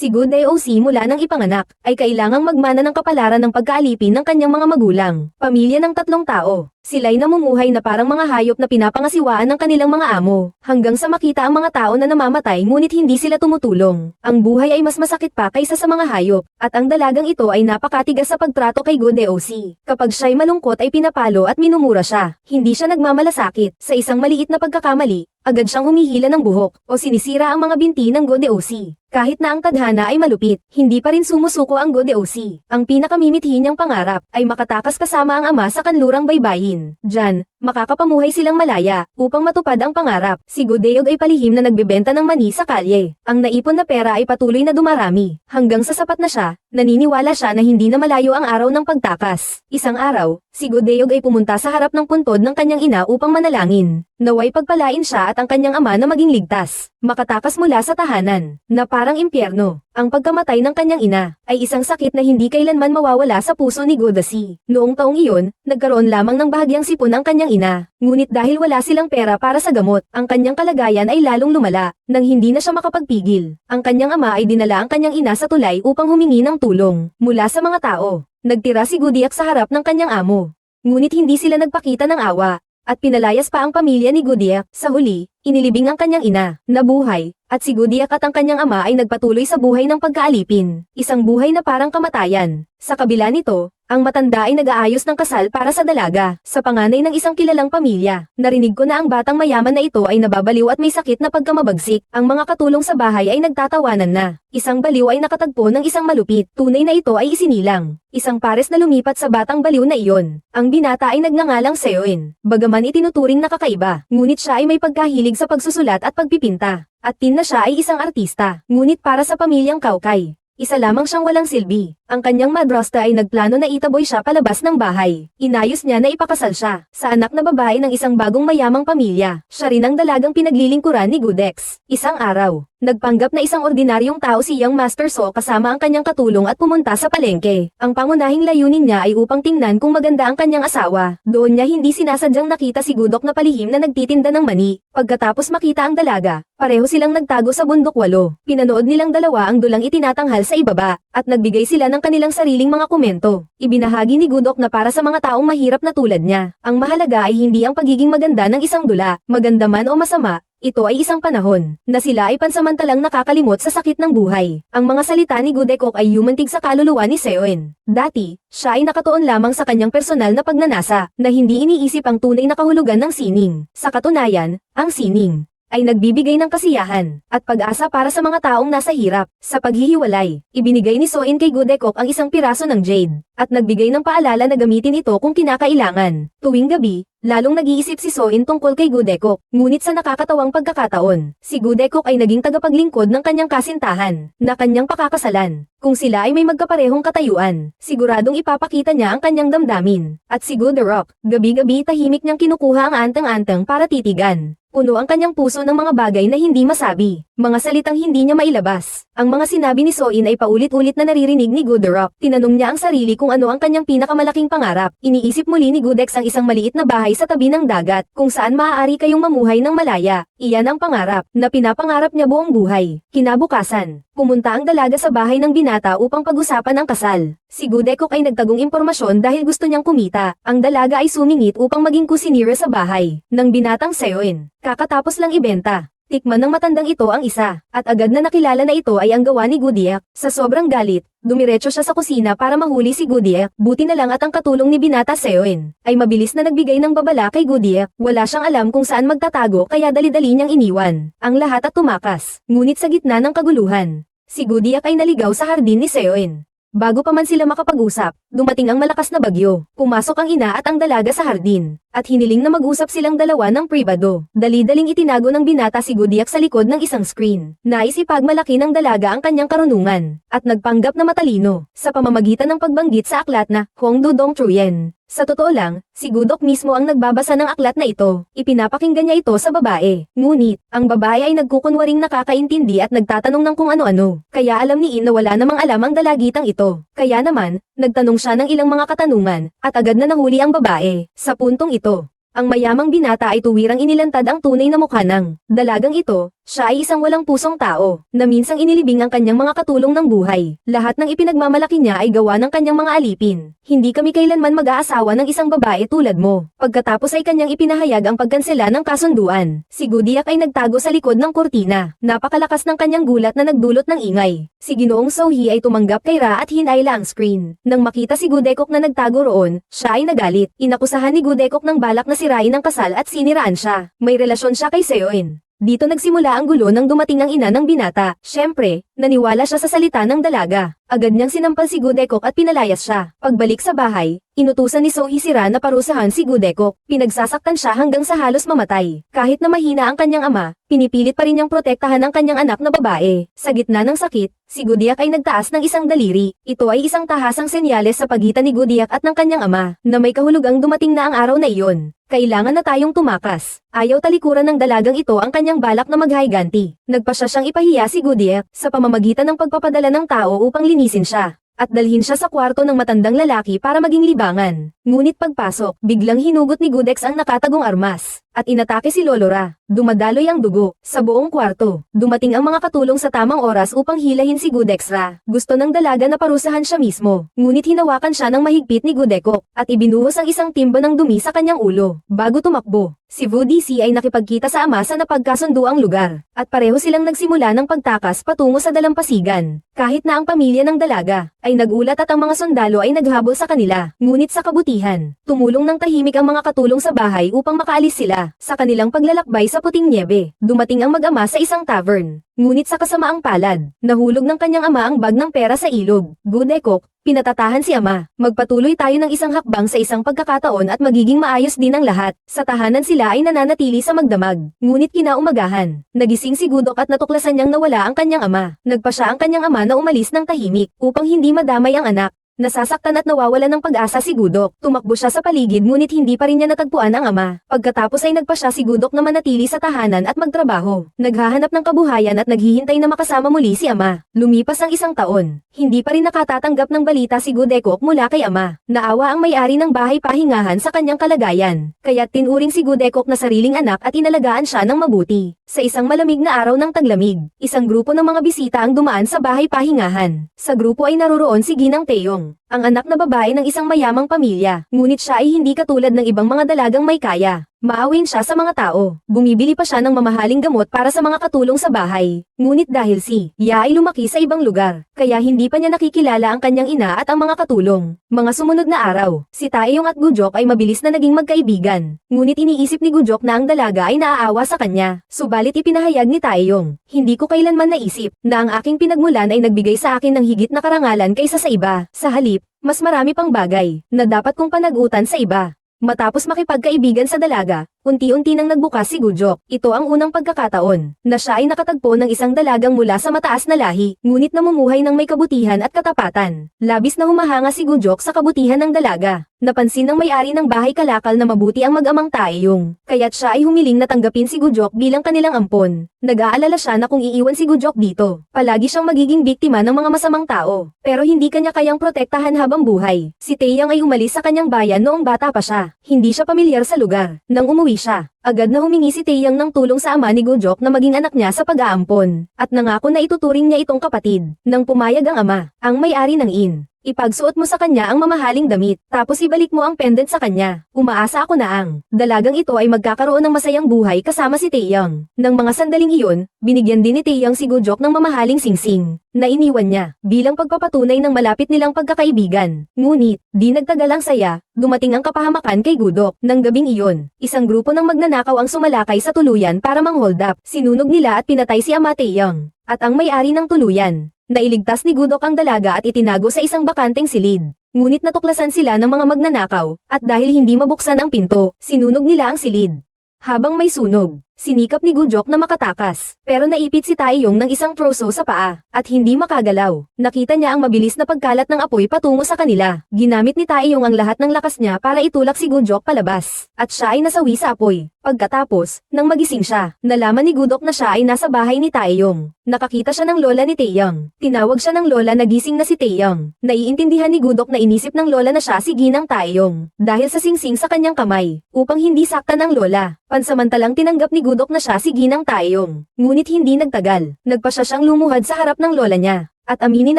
Si Good DOC mula nang ipanganak, ay kailangang magmana ng kapalaran ng pagkaalipin ng kanyang mga magulang. Pamilya ng 3 tao. Sila'y namumuhay na parang mga hayop na pinapangasiwaan ng kanilang mga amo, hanggang sa makita ang mga tao na namamatay ngunit hindi sila tumutulong. Ang buhay ay mas masakit pa kaysa sa mga hayop, at ang dalagang ito ay napakatigas sa pagtrato kay Good DOC. Kapag siya'y malungkot ay pinapalo at minumura siya. Hindi siya nagmamalasakit. Sa isang maliit na pagkakamali, agad siyang humihila ng buhok o sinisira ang mga binti ng Good DOC. Kahit na ang tadhana ay malupit, hindi pa rin sumusuko ang Good DOC. Ang pinakamimithi niyang pangarap ay makatakas kasama ang ama sa kanlurang baybayin. Diyan, makakapamuhay silang malaya upang matupad ang pangarap. Si Good Deog ay palihim na nagbebenta ng mani sa kalye. Ang naipon na pera ay patuloy na dumarami. Hanggang sa sapat na siya, naniniwala siya na hindi na malayo ang araw ng pagtakas. Isang araw, si Good Deog ay pumunta sa harap ng puntod ng kanyang ina upang manalangin. Naway pagpalain siya at ang kanyang ama na maging ligtas, makatakas mula sa tahanan, na parang impyerno. Ang pagkamatay ng kanyang ina, ay isang sakit na hindi kailanman mawawala sa puso ni Godasi. Noong taong iyon, nagkaroon lamang ng bahagyang sipon ang kanyang ina. Ngunit dahil wala silang pera para sa gamot, ang kanyang kalagayan ay lalong lumala, nang hindi na siya makapagpigil. Ang kanyang ama ay dinala ang kanyang ina sa tulay upang humingi ng tulong, mula sa mga tao. Nagtira si Gudiak sa harap ng kanyang amo. Ngunit hindi sila nagpakita ng awa, at pinalayas pa ang pamilya ni Gudiak. Sa huli, inilibing ang kanyang ina, nabuhay, at si Gudiak at ang kanyang ama ay nagpatuloy sa buhay ng pagkaalipin. Isang buhay na parang kamatayan. Sa kabila nito, ang matanda ay nag-aayos ng kasal para sa dalaga, sa panganay ng isang kilalang pamilya. Narinig ko na ang batang mayaman na ito ay nababaliw at may sakit na pagkamabagsik. Ang mga katulong sa bahay ay nagtatawanan na. Isang baliw ay nakatagpo ng isang malupit. Tunay na ito ay isinilang. Isang pares na lumipat sa batang baliw na iyon. Ang binata ay nagngangalang Seoin. Bagaman itinuturing na kakaiba, ngunit siya ay may pagkahilig sa pagsusulat at pagpipinta. At tin na siya ay isang artista. Ngunit para sa pamilyang Kaukay, isa lamang siyang walang silbi. Ang kanyang madrasta ay nagplano na itaboy siya palabas ng bahay. Inayos niya na ipakasal siya sa anak na babae ng isang bagong mayamang pamilya. Siya rin ang dalagang pinaglilingkuran ni Gudex. Isang araw, nagpanggap na isang ordinaryong tao si Young Master So kasama ang kanyang katulong at pumunta sa palengke. Ang pangunahing layunin niya ay upang tingnan kung maganda ang kanyang asawa. Doon niya hindi sinasadyang nakita si Gudok na palihim na nagtitinda ng mani. Pagkatapos makita ang dalaga, pareho silang nagtago sa bundok 8. Pinanood nilang dalawa ang dulang itinatanghal sa ibaba, at nagbigay sila ng kanilang sariling mga komento. Ibinahagi ni Gudok na para sa mga taong mahirap na tulad niya, ang mahalaga ay hindi ang pagiging maganda ng isang dula, maganda man o masama. Ito ay isang panahon na sila ay pansamantalang nakakalimot sa sakit ng buhay. Ang mga salita ni Gudekok ay yumantig sa kaluluwa ni Seoin. Dati, siya ay nakatuon lamang sa kanyang personal na pagnanasa, na hindi iniisip ang tunay na kahulugan ng sining. Sa katunayan, ang sining ay nagbibigay ng kasiyahan at pag-asa para sa mga taong nasa hirap. Sa paghihiwalay, ibinigay ni Soin kay Gudekok ang isang piraso ng jade, at nagbigay ng paalala na gamitin ito kung kinakailangan. Tuwing gabi, lalong nag-iisip si Soin tungkol kay Gudekok, ngunit sa nakakatawang pagkakataon, si Gudekok ay naging tagapaglingkod ng kanyang kasintahan, na kanyang pakakasalan. Kung sila ay may magkaparehong katayuan, siguradong ipapakita niya ang kanyang damdamin. At si Goodrock, gabi-gabi tahimik niyang kinukuha ang anteng-anteng para titigan. Puno ang kanyang puso ng mga bagay na hindi masabi, mga salitang hindi niya mailabas. Ang mga sinabi ni Soin ay paulit-ulit na naririnig ni Goodrock. Tinanong niya ang sarili kung ano ang kanyang pinakamalaking pangarap. Iniisip muli ni Gudex ang isang maliit na bahay sa tabi ng dagat, kung saan maaari kayong mamuhay ng malaya. Iyan ang pangarap, na pinapangarap niya buong buhay. Kinabukasan, pumunta ang dalaga sa bahay ng binata upang pag-usapan ang kasal. Si Gudekok ay nagtagong impormasyon dahil gusto niyang kumita. Ang dalaga ay sumingit upang maging kusinira sa bahay ng binatang Seoin. Kakatapos lang ibenta. Tikman ng matandang ito ang isa, at agad na nakilala na ito ay ang gawa ni Gudiak. Sa sobrang galit, dumiretso siya sa kusina para mahuli si Gudiak. Buti na lang at ang katulong ni binata Seoin ay mabilis na nagbigay ng babala kay Gudiak. Wala siyang alam kung saan magtatago kaya dali-dali niyang iniwan ang lahat at tumakas. Ngunit sa gitna ng kaguluhan, si Gudiak ay naligaw sa hardin ni Seoin. Bago pa man sila makapag-usap, dumating ang malakas na bagyo. Pumasok ang ina at ang dalaga sa hardin, at hiniling na mag-usap silang dalawa ng pribado. Dali-daling itinago ng binata si Gudiak sa likod ng isang screen. Nais ipagmalaki ng dalaga ang kanyang karunungan, at nagpanggap na matalino, sa pamamagitan ng pagbanggit sa aklat na Hongdu Dong Truyen. Sa totoo lang, si Gudok mismo ang nagbabasa ng aklat na ito. Ipinapakinggan niya ito sa babae. Ngunit, ang babae ay nagkukunwaring nakakaintindi at nagtatanong ng kung ano-ano. Kaya alam ni In na wala namang alam ang dalagitang ito. Kaya naman, nagtanong siya ng ilang mga katanungan, at agad na nahuli ang babae. Sa puntong ito, ang mayamang binata ay tuwirang inilantad ang tunay na mukha ng dalagang ito, Siya ay isang walang pusong tao, na minsang inilibing ang kanyang mga katulong ng buhay. Lahat ng ipinagmamalaki niya ay gawa ng kanyang mga alipin. Hindi kami kailanman mag-aasawa ng isang babae tulad mo. Pagkatapos ay kanyang ipinahayag ang pagkansela ng kasunduan. Si Gudiak ay nagtago sa likod ng kurtina. Napakalakas ng kanyang gulat na nagdulot ng ingay. Si Ginoong Sohee ay tumanggap kay Ra at hinayla ang screen. Nang makita si Gudekok na nagtago roon, siya ay nagalit. Inakusahan ni Gudekok ng balak na sirain ang kasal at siniraan siya. May relasyon siya kay Seoin. Dito nagsimula ang gulo nang dumating ang ina ng binata. Siyempre, naniwala siya sa salita ng dalaga. Agad niyang sinampal si Gudekok at pinalayas siya. Pagbalik sa bahay, inutusan ni Sohee si Ra na parusahan si Gudekok. Pinagsasaktan siya hanggang sa halos mamatay. Kahit na mahina ang kanyang ama, pinipilit pa rin niyang protektahan ang kanyang anak na babae. Sa gitna ng sakit, si Gudiak ay nagtaas ng isang daliri. Ito ay isang tahasang senyales sa pagitan ni Gudiak at ng kanyang ama, na may kahulugang dumating na ang araw na iyon. Kailangan na tayong tumakas. Ayaw talikuran ng dalagang ito ang kanyang balak na maghayganti. Nagpasya siyang ipahiya si Gudiak sa pamamagitan ng pagpapadala ng tao upang linisin siya at dalhin siya sa kwarto ng matandang lalaki para maging libangan. Ngunit pagpasok, biglang hinugot ni Gudex ang nakatagong armas at inatake si Lolora. Dumadaloy ang dugo sa buong kwarto. Dumating ang mga katulong sa tamang oras upang hilahin si Gudex Ra. Gusto ng dalaga na parusahan siya mismo, ngunit hinawakan siya ng mahigpit ni Gudekok at ibinuhos ang isang timba ng dumi sa kanyang ulo. Bago tumakbo, si Vu DC ay nakipagkita sa ama sa napagkasunduang lugar at pareho silang nagsimula ng pagtakas patungo sa dalampasigan. Kahit na ang pamilya ng dalaga ay nagulat at ang mga sundalo ay naghabol sa kanila, ngunit sa kabutihan, tumulong ng tahimik ang mga katulong sa bahay upang makaalis sila. Sa kanilang paglalakbay sa puting niebe, dumating ang mag-ama sa isang tavern. Ngunit sa kasamaang palad, nahulog ng kanyang ama ang bag ng pera sa ilog. Gudekok, pinatatahan si ama. Magpatuloy tayo ng isang hakbang sa isang pagkakataon at magiging maayos din ang lahat. Sa tahanan sila ay nananatili sa magdamag. Ngunit kinaumagahan, nagising si Gudok at natuklasan niyang nawala ang kanyang ama. Nagpasya ang kanyang ama na umalis ng tahimik upang hindi madamay ang anak. Nasasaktan at nawawala ng pag-asa si Gudok. Tumakbo siya sa paligid ngunit hindi pa rin niya natagpuan ang ama. Pagkatapos ay nagpa siya si Gudok na manatili sa tahanan at magtrabaho. Naghahanap ng kabuhayan at naghihintay na makasama muli si ama. Lumipas ang isang taon. Hindi pa rin nakatatanggap ng balita si Gudekok mula kay ama. Naawa ang may-ari ng bahay pahingahan sa kanyang kalagayan. Kaya tinuring si Gudekok na sariling anak at inalagaan siya ng mabuti. Sa isang malamig na araw ng taglamig, isang grupo ng mga bisita ang dumaan sa bahay pahingahan. Sa grupo ay naroroon si Ginang Taeyong, ang anak na babae ng isang mayamang pamilya. Ngunit siya ay hindi katulad ng ibang mga dalagang may kaya. Maawin siya sa mga tao. Bumibili pa siya ng mamahaling gamot para sa mga katulong sa bahay. Ngunit dahil si Ya ay lumaki sa ibang lugar, kaya hindi pa niya nakikilala ang kanyang ina at ang mga katulong. Mga sumunod na araw, si Taeyong at Gujok ay mabilis na naging magkaibigan. Ngunit iniisip ni Gujok na ang dalaga ay naaawa sa kanya. Subalit ipinahayag ni Taeyong, hindi ko kailanman naisip na ang aking pinagmulan ay nagbigay sa akin ng higit na karangalan kaysa sa iba. Sa halip, mas marami pang bagay na dapat kong panagutan sa iba. Matapos makipagkaibigan sa dalaga, unti-unti nang nagbukas si Gujok. Ito ang unang pagkakataon na siya ay nakatagpo ng isang dalagang mula sa mataas na lahi, ngunit namumuhay ng may kabutihan at katapatan. Labis na humahanga si Gujok sa kabutihan ng dalaga. Napansin ng may-ari ng bahay kalakal na mabuti ang mag-amang Taeyong, kaya't siya ay humiling na tanggapin si Gujok bilang kanilang ampon. Nag-aalala siya na kung iiwan si Gujok dito, palagi siyang magiging biktima ng mga masamang tao, pero hindi kanya kayang protektahan habang buhay. Si Taeyang ay umalis sa kanyang bayan noong bata pa siya. Hindi siya pamilyar sa lugar. Nang umuwi siya, agad na humingi si Taeyang ng tulong sa ama ni Gujok na maging anak niya sa pag-aampon, at nangako na ituturing niya itong kapatid. Nang pumayag ang ama, ang may-ari ng inn, ipagsuot mo sa kanya ang mamahaling damit, tapos ibalik mo ang pendant sa kanya. Umaasa ako na ang dalagang ito ay magkakaroon ng masayang buhay kasama si Taeyang. Nang mga sandaling iyon, binigyan din ni Taeyang si Gujok ng mamahaling singsing na iniwan niya bilang pagpapatunay ng malapit nilang pagkakaibigan. Ngunit, di nagtagal ang saya, dumating ang kapahamakan kay Gudok. Nang gabing iyon, isang grupo ng magnanakaw ang sumalakay sa tuluyan para mang-hold up. Sinunog nila at pinatay si Ama Taeyang at ang may-ari ng tuluyan. Nailigtas ni Gudok ang dalaga at itinago sa isang bakanteng silid. Ngunit natuklasan sila ng mga magnanakaw, at dahil hindi mabuksan ang pinto, sinunog nila ang silid. Habang may sunog, sinikap ni Gujok na makatakas, pero naipit si Taeyong ng isang troso sa paa, at hindi makagalaw. Nakita niya ang mabilis na pagkalat ng apoy patungo sa kanila. Ginamit ni Taeyong ang lahat ng lakas niya para itulak si Gunjok palabas. At siya ay nasawi sa apoy. Pagkatapos, nang magising siya, nalaman ni Gudok na siya ay nasa bahay ni Taeyong. Nakakita siya ng lola ni Taeyong. Tinawag siya ng lola na gising na si Taeyong. Naiintindihan ni Gudok na inisip ng lola na siya si Ginang Taeyong. Dahil sa singsing sa kanyang kamay, upang hindi saktan ng lola. Pansamantalang tinanggap ni Gudok na siya si Ginang Taeyong. Ngunit hindi nagtagal. Nagpa siya siyang lumuhad sa harap ng lola niya. At aminin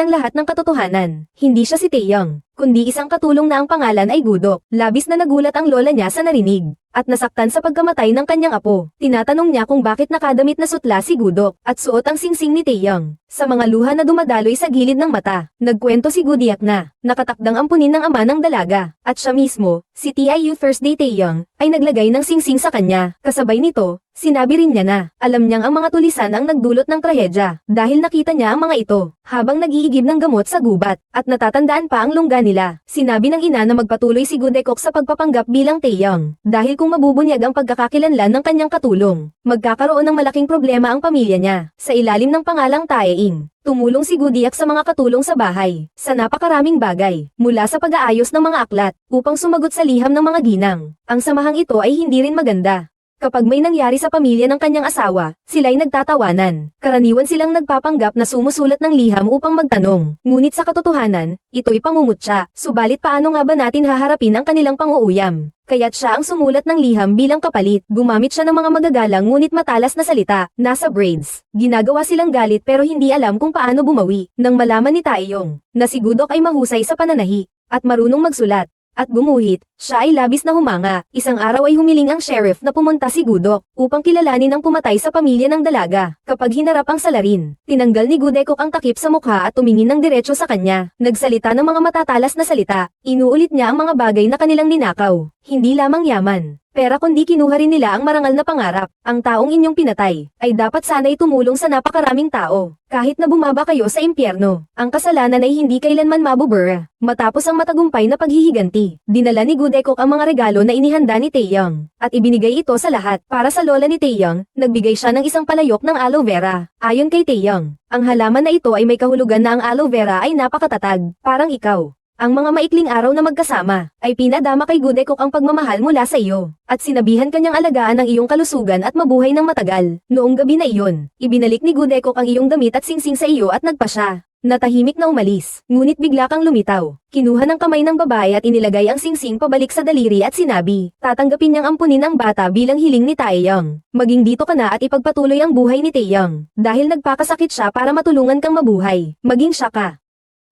ang lahat ng katotohanan. Hindi siya si Taeyong, kundi isang katulong na ang pangalan ay Gudok. Labis na nagulat ang lola niya sa narinig. At nasaktan sa pagkamatay ng kanyang apo. Tinatanong niya kung bakit nakadamit na sutla si Gudok at suot ang singsing ni Taeyong. Sa mga luha na dumadaloy sa gilid ng mata, nagkwento si Gudiak na nakatakdang ampunin ng ama ng dalaga. At siya mismo, si TIU First Day Taeyong, ay naglagay ng singsing sa kanya. Kasabay nito, sinabi rin niya na alam niyang ang mga tulisan ang nagdulot ng trahedya dahil nakita niya ang mga ito habang nag-iigib ng gamot sa gubat at natatandaan pa ang lungga nila. Sinabi ng ina na magpatuloy si Gudekok sa pagpapanggap bilang Taeyong dahil kung mabubunyag ang pagkakakilanlan ng kanyang katulong, magkakaroon ng malaking problema ang pamilya niya. Sa ilalim ng pangalang Taeing, tumulong si Gudiak sa mga katulong sa bahay, sa napakaraming bagay, mula sa pag-aayos ng mga aklat, upang sumagot sa liham ng mga ginang. Ang samahang ito ay hindi rin maganda. Kapag may nangyari sa pamilya ng kanyang asawa, sila'y nagtatawanan. Karaniwan silang nagpapanggap na sumusulat ng liham upang magtanong. Ngunit sa katotohanan, ito'y pangungutya. Subalit paano nga ba natin haharapin ang kanilang pang-uuyam? Kaya't siya ang sumulat ng liham bilang kapalit. Gumamit siya ng mga magagalang ngunit matalas na salita, nasa braids. Ginagawa silang galit pero hindi alam kung paano bumawi. Nang malaman ni Taeyong, na si Gudok ay mahusay sa pananahi, at marunong magsulat, at gumuhit, siya ay labis na humanga. Isang araw ay humiling ang sheriff na pumunta si Gudok upang kilalanin ang pumatay sa pamilya ng dalaga. Kapag hinarap ang salarin, tinanggal ni Gudekok ang takip sa mukha at tumingin ng diretso sa kanya. Nagsalita ng mga matatalas na salita. Inuulit niya ang mga bagay na kanilang ninakaw. Hindi lamang yaman, pera kundi kinuha rin nila ang marangal na pangarap. Ang taong inyong pinatay ay dapat sana'y tumulong sa napakaraming tao. Kahit na bumaba kayo sa impyerno, ang kasalanan ay hindi kailanman mabubura. Matapos ang matagumpay na paghihiganti, dinala ni Gudekok ang mga regalo na inihanda ni Taeyong, at ibinigay ito sa lahat. Para sa lola ni Taeyong, nagbigay siya ng isang palayok ng aloe vera. Ayon kay Taeyong, ang halaman na ito ay may kahulugan na ang aloe vera ay napakatatag, parang ikaw. Ang mga maikling araw na magkasama, ay pinadama kay Gudekok ang pagmamahal mula sa iyo, at sinabihan kanyang alagaan ang iyong kalusugan at mabuhay ng matagal. Noong gabi na iyon, ibinalik ni Gudekok ang iyong damit at singsing sa iyo at nagpa siya. Natahimik na umalis, ngunit bigla kang lumitaw. Kinuha ng kamay ng babae at inilagay ang singsing pabalik sa daliri at sinabi, tatanggapin niyang ampunin ang bata bilang hiling ni Taeyong. Maging dito ka na at ipagpatuloy ang buhay ni Taeyong. Dahil nagpakasakit siya para matulungan kang mabuhay, maging siya ka.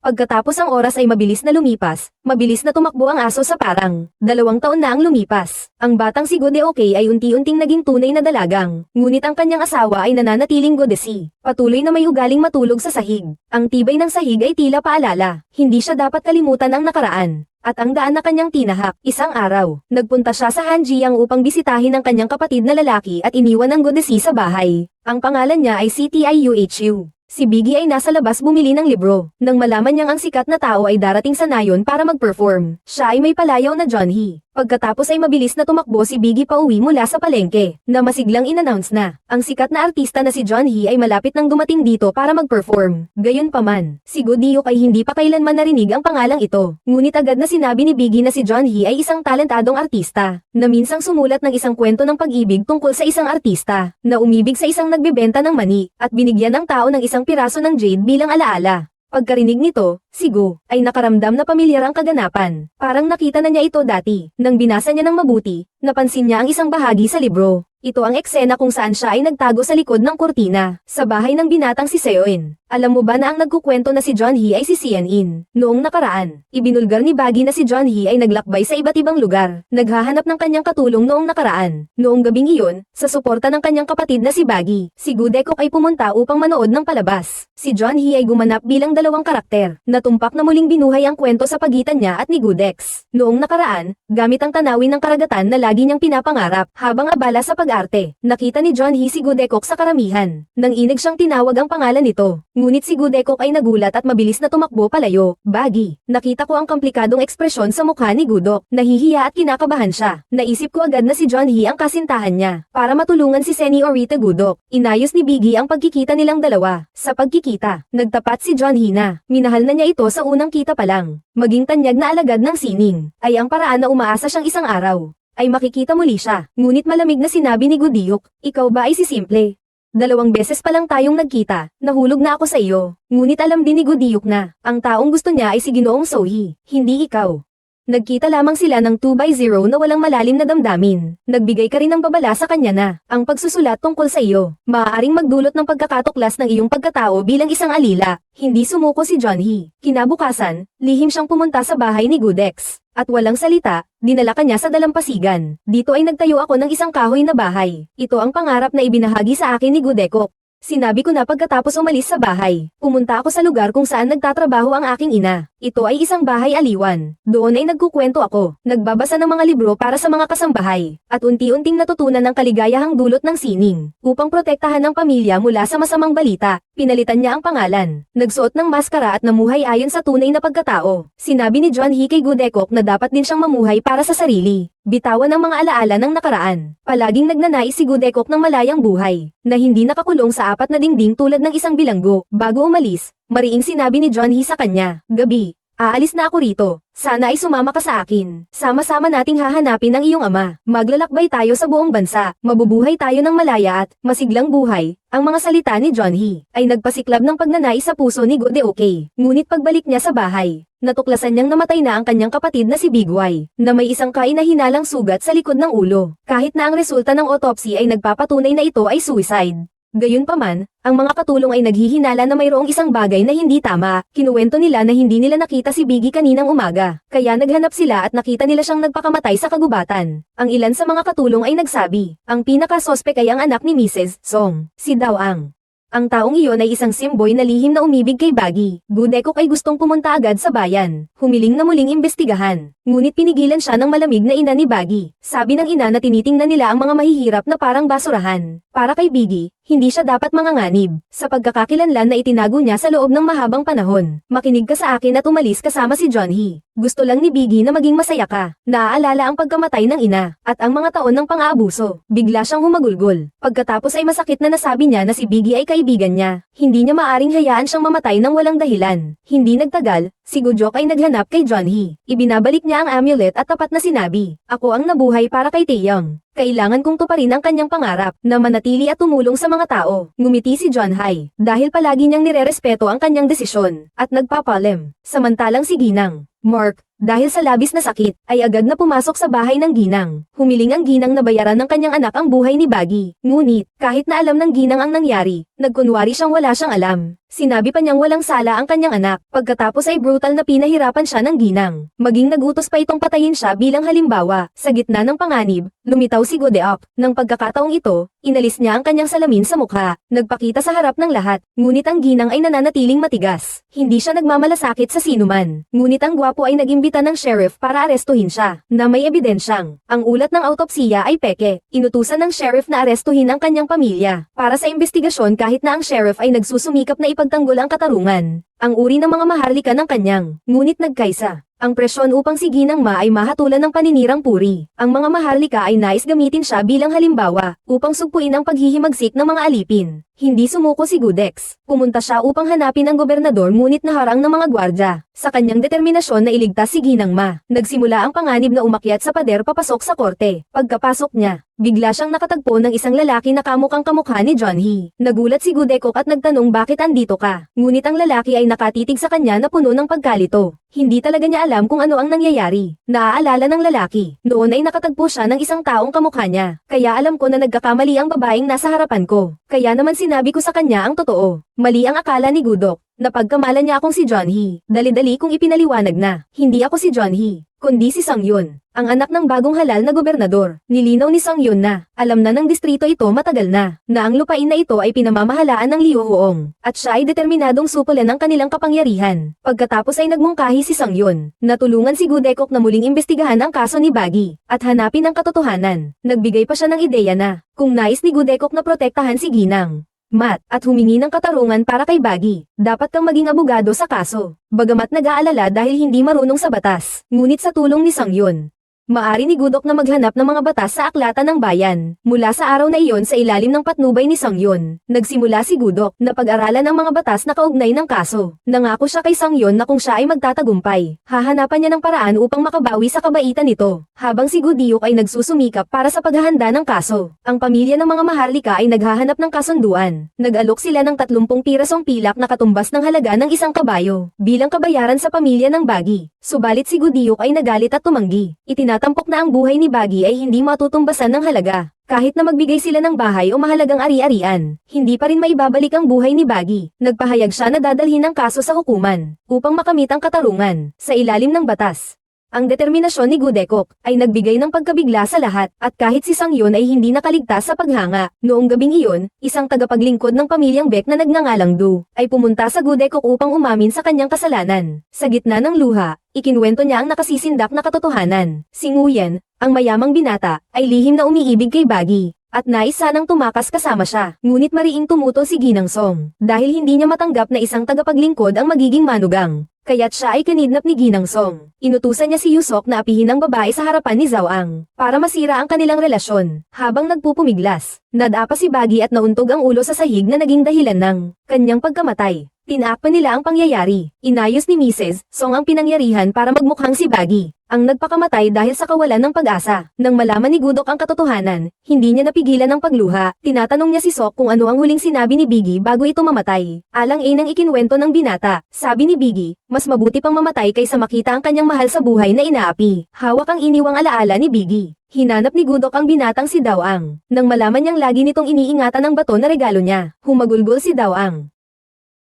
Pagkatapos ang oras ay mabilis na lumipas, mabilis na tumakbo ang aso sa parang. 2 taon na ang lumipas. Ang batang si Godeoke ay unti-unting naging tunay na dalagang, ngunit ang kanyang asawa ay nananatiling Godesi. Patuloy na may ugaling matulog sa sahig. Ang tibay ng sahig ay tila paalala, hindi siya dapat kalimutan ang nakaraan. At ang daan na kanyang tinahak, isang araw, nagpunta siya sa Hanjiang upang bisitahin ang kanyang kapatid na lalaki at iniwan ang Godesi sa bahay. Ang pangalan niya ay CTIUHU. Si Biggie ay nasa labas bumili ng libro. Nang malaman niyang ang sikat na tao ay darating sa nayon para mag-perform, siya ay may palayaw na Johnhee. Pagkatapos ay mabilis na tumakbo si Biggie pauwi mula sa palengke, na masiglang in-announce na, ang sikat na artista na si Johnhee ay malapit nang dumating dito para mag-perform. Gayunpaman, si Godeok ay hindi pa kailanman narinig ang pangalang ito. Ngunit agad na sinabi ni Biggie na si Johnhee ay isang talentadong artista, na minsang sumulat ng isang kwento ng pag-ibig tungkol sa isang artista, na umibig sa isang nagbebenta ng mani, at binigyan ng tao ng isang piraso ng jade bilang alaala. Pagkarinig nito, si Go ay nakaramdam na pamilyar ang kaganapan. Parang nakita na niya ito dati. Nang binasa niya ng mabuti, napansin niya ang isang bahagi sa libro. Ito ang eksena kung saan siya ay nagtago sa likod ng kurtina, sa bahay ng binatang si Seoin. Alam mo ba na ang nagkukwento na si Johnhee ay si Seon-in? Noong nakaraan, ibinulgar ni Baggy na si Johnhee ay naglakbay sa iba't ibang lugar, naghahanap ng kanyang katulong noong nakaraan. Noong gabing iyon, sa suporta ng kanyang kapatid na si Baggy, si Gudekok ay pumunta upang manood ng palabas. Si Johnhee ay gumanap bilang dalawang karakter, na Natumpak na muling binuhay ang kwento sa pagitan niya at ni Gudex. Noong nakaraan, gamit ang tanawin ng karagatan na lagi niyang pinapangarap, habang abala sa pag-arte, nakita ni John Hee si Gudekok sa karamihan. Nang inig siyang tinawag ang pangalan nito. Ngunit si Gudekok ay nagulat at mabilis na tumakbo palayo. Bagi, nakita ko ang komplikadong ekspresyon sa mukha ni Gudok. Nahihiya at kinakabahan siya. Naisip ko agad na si John Hee ang kasintahan niya. Para matulungan si Senyorita Gudok, inayos ni Biggie ang pagkikita nilang dalawa. Sa pagkikita, nagtapat si John Hee na minahal na niya ito sa unang kita pa lang. Maging tanyag na alagad ng sining, ay ang paraan na umaasa siyang isang araw ay makikita muli siya. Ngunit malamig na sinabi ni Gudiyok, ikaw ba ay si Simple? 2 beses pa lang tayong nagkita, nahulog na ako sa iyo. Ngunit alam din ni Gudiyok na, ang taong gusto niya ay si Ginoong Sohee, hindi ikaw. Nagkita lamang sila ng 2x0 na walang malalim na damdamin. Nagbigay ka rin ng babala sa kanya na, ang pagsusulat tungkol sa iyo, maaaring magdulot ng pagkakatuklas ng iyong pagkatao bilang isang alila. Hindi sumuko si John Hee. Kinabukasan, lihim siyang pumunta sa bahay ni Gudex. At walang salita, dinala ka niya sa dalampasigan. Dito ay nagtayo ako ng isang kahoy na bahay. Ito ang pangarap na ibinahagi sa akin ni Gudekok. Sinabi ko na pagkatapos umalis sa bahay, pumunta ako sa lugar kung saan nagtatrabaho ang aking ina. Ito ay isang bahay aliwan. Doon ay nagkukwento ako, nagbabasa ng mga libro para sa mga kasambahay, at unti-unting natutunan ng kaligayahang dulot ng sining. Upang protektahan ang pamilya mula sa masamang balita, pinalitan niya ang pangalan. Nagsuot ng maskara at namuhay ayon sa tunay na pagkatao. Sinabi ni John Hee kay Gudekok na dapat din siyang mamuhay para sa sarili. Bitawan ang mga alaala ng nakaraan. Palaging nagnanais si Gudekok ng malayang buhay, na hindi nakakulong sa apat na dingding tulad ng isang bilanggo. Bago umalis, mariing sinabi ni John Hee sa kanya, gabi, aalis na ako rito. Sana ay sumama ka sa akin. Sama-sama nating hahanapin ang iyong ama. Maglalakbay tayo sa buong bansa. Mabubuhay tayo ng malaya at masiglang buhay. Ang mga salita ni John Hee ay nagpasiklab ng pagnanais sa puso ni Gudekok. Ngunit pagbalik niya sa bahay, natuklasan niyang namatay na ang kanyang kapatid na si Bigway, na may isang kainahinalang sugat sa likod ng ulo. Kahit na ang resulta ng autopsy ay nagpapatunay na ito ay suicide. Gayunpaman, ang mga katulong ay naghihinala na mayroong isang bagay na hindi tama. Kinuwento nila na hindi nila nakita si Biggie kaninang umaga, kaya naghanap sila at nakita nila siyang nagpakamatay sa kagubatan. Ang ilan sa mga katulong ay nagsabi, ang pinaka-sospek ay ang anak ni Mrs. Song, si Dao Ang. Ang taong iyon ay isang simboy na lihim na umibig kay Bagi. Gudekok ay gustong pumunta agad sa bayan, humiling na muling imbestigahan. Ngunit pinigilan siya ng malamig na ina ni Bagi. Sabi ng ina na tinitingnan nila ang mga mahihirap na parang basurahan. Para kay Biggie, hindi siya dapat manganganib. Sa pagkakakilanlan na itinago niya sa loob ng mahabang panahon. Makinig ka sa akin at umalis kasama si John Hee. Gusto lang ni Biggie na maging masaya ka. Naaalala ang pagkamatay ng ina, at ang mga taon ng pang-aabuso. Bigla siyang humagulgol. Pagkatapos ay masakit na nasabi niya na si Biggie ay kaibigan niya. Hindi niya maaring hayaan siyang mamatay ng walang dahilan. Hindi nagtagal, si Gudok ay naghanap kay John Hee. Ibinabalik niya ang amulet at tapat na sinabi, ako ang nabuhay para kay Taeyong. Kailangan kong tuparin ang kanyang pangarap na manatili at tumulong sa mga tao. Ngumiti si John Hee dahil palagi niyang nirerespeto ang kanyang desisyon at nagpapalim. Samantalang si Ginang, Mark, dahil sa labis na sakit, ay agad na pumasok sa bahay ng Ginang. Humiling ang Ginang na bayaran ng kanyang anak ang buhay ni Bagi. Ngunit, kahit na alam ng Ginang ang nangyari, nagkunwari siyang wala siyang alam. Sinabi pa niyang walang sala ang kanyang anak. Pagkatapos ay brutal na pinahirapan siya ng Ginang. Maging nagutos pa itong patayin siya bilang halimbawa. Sa gitna ng panganib, lumitaw si Gudok. Nang pagkakataong ito, inalis niya ang kanyang salamin sa mukha. Nagpakita sa harap ng lahat. Ngunit ang Ginang ay nananatiling matigas. Hindi siya nagmamalasakit sa sinuman. Ngunit ang gwapo ay nagimbita ng sheriff para arestuhin siya, na may ebidensyang ang ulat ng autopsiya ay peke. Inutusan ng sheriff na arestuhin ang kanyang pamilya para sa investigasyon kahit na ang sheriff ay nagsusumikap na ipagtanggol ang katarungan. Ang uri ng mga maharlika ng kanyang, ngunit nagkaisa. Ang presyon upang si Ginang Ma ay mahatulan ng paninirang puri. Ang mga maharlika ay nais gamitin siya bilang halimbawa upang sugpuin ang paghihimagsik ng mga alipin. Hindi sumuko si Gudex. Pumunta siya upang hanapin ang gobernador ngunit naharang ng mga gwardya. Sa kanyang determinasyon na iligtas si Ginang Ma, nagsimula ang panganib na umakyat sa pader papasok sa korte. Pagkapasok niya, bigla siyang nakatagpo ng isang lalaki na kamukhang kamukha ni John Hee. Nagulat si Gudekok at nagtanong bakit andito ka. Ngunit ang lalaki ay nakatitig sa kanya na puno ng pagkalito. Hindi talaga niya alam kung ano ang nangyayari. Naaalala ng lalaki. Noon ay nakatagpo siya ng isang taong kamukha niya. Kaya alam ko na nagkakamali ang babaeng nasa harapan ko. Kaya naman sinabi ko sa kanya ang totoo. Mali ang akala ni Gudok Napagkamalan niya akong si John Hee. Dali-dali kong ipinaliwanag na, hindi ako si John Hee, kundi si Sang Yun, ang anak ng bagong halal na gobernador. Nilinaw ni Sang Yun na, alam na ng distrito ito matagal na ang lupain na ito ay pinamamahalaan ng Liu Huong, at siya ay determinadong supulan ng kanilang kapangyarihan. Pagkatapos ay nagmungkahi si Sang Yun, natulungan si Gu Dekok na muling imbestigahan ang kaso ni Baggy, at hanapin ang katotohanan. Nagbigay pa siya ng ideya na, kung nais ni Gu Dekok na protektahan si Ginang Mat, at humingi ng katarungan para kay Baggy, dapat kang maging abogado sa kaso. Bagamat nag-aalala dahil hindi marunong sa batas, ngunit sa tulong ni Sang Yun, maari ni Gudok na maghanap ng mga batas sa aklatan ng bayan. Mula sa araw na iyon sa ilalim ng patnubay ni Sang Yun, nagsimula si Gudok na pag-aralan ang mga batas na kaugnay ng kaso. Nangako siya kay Sang Yun na kung siya ay magtatagumpay, hahanapan niya ng paraan upang makabawi sa kabaitan nito. Habang si Gu Diuk ay nagsusumikap para sa paghahanda ng kaso, ang pamilya ng mga Maharlika ay naghahanap ng kasunduan. Nag-alok sila ng 30 pirasong pilak na katumbas ng halaga ng isang kabayo, bilang kabayaran sa pamilya ng Baggy. Subalit si Gu Diuk ay nagalit at tumanggi. Tampok na ang buhay ni Baggy ay hindi matutumbasan ng halaga. Kahit na magbigay sila ng bahay o mahalagang ari-arian, hindi pa rin maibabalik ang buhay ni Baggy. Nagpahayag siya na dadalhin ang kaso sa hukuman, upang makamit ang katarungan, sa ilalim ng batas. Ang determinasyon ni Gu Dekok ay nagbigay ng pagkabigla sa lahat, at kahit si Sang Yun ay hindi nakaligtas sa paghanga. Noong gabing iyon, isang tagapaglingkod ng pamilyang Baek na nagngangalang Du ay pumunta sa Gu Dekok upang umamin sa kanyang kasalanan. Sa gitna ng luha, ikinuwento niya ang nakasisindak na katotohanan. Si Nguyen, ang mayamang binata, ay lihim na umiibig kay Baggy, at nais sanang tumakas kasama siya. Ngunit mariing tumutol si Ginang Song, dahil hindi niya matanggap na isang tagapaglingkod ang magiging manugang. Kaya't siya ay kinidnap ni Ginang Song. Inutusan niya si Yusok na apihin ang babae sa harapan ni Zhao Ang, para masira ang kanilang relasyon. Habang nagpupumiglas, nadapa si Baggy at nauntog ang ulo sa sahig na naging dahilan ng kanyang pagkamatay. Tinakpan nila ang pangyayari. Inayos ni Mrs. Song ang pinangyarihan para magmukhang si Baggy ang nagpakamatay dahil sa kawalan ng pag-asa. Nang malaman ni Gudok ang katotohanan, hindi niya napigilan ang pagluha. Tinatanong niya si Sok kung ano ang huling sinabi ni Biggy bago ito mamatay. Alang-alang ang ikinwento ng binata. Sabi ni Biggy, mas mabuti pang mamatay kaysa makita ang kanyang mahal sa buhay na inaapi. Hawak ang iniwang alaala ni Biggy. Hinanap ni Gudok ang binatang si Daoang. Nang malaman niyang lagi nitong iniingatan ang bato na regalo niya, humagulgol si Daoang.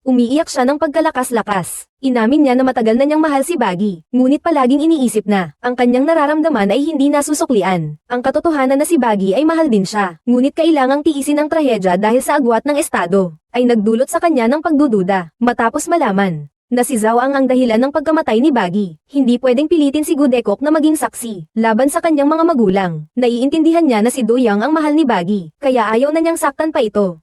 Umiiyak siya ng pagkalakas-lakas. Inamin niya na matagal na niyang mahal si Baggy, ngunit palaging iniisip na, ang kanyang nararamdaman ay hindi nasusuklian. Ang katotohanan na si Baggy ay mahal din siya, ngunit kailangang tiisin ang trahedya dahil sa agwat ng estado, ay nagdulot sa kanya ng pagdududa. Matapos malaman na si Zhao ang dahilan ng pagkamatay ni Baggy, hindi pwedeng pilitin si Gu Dekok na maging saksi laban sa kanyang mga magulang. Naiintindihan niya na si Du Yang ang mahal ni Baggy, kaya ayaw na niyang saktan pa ito.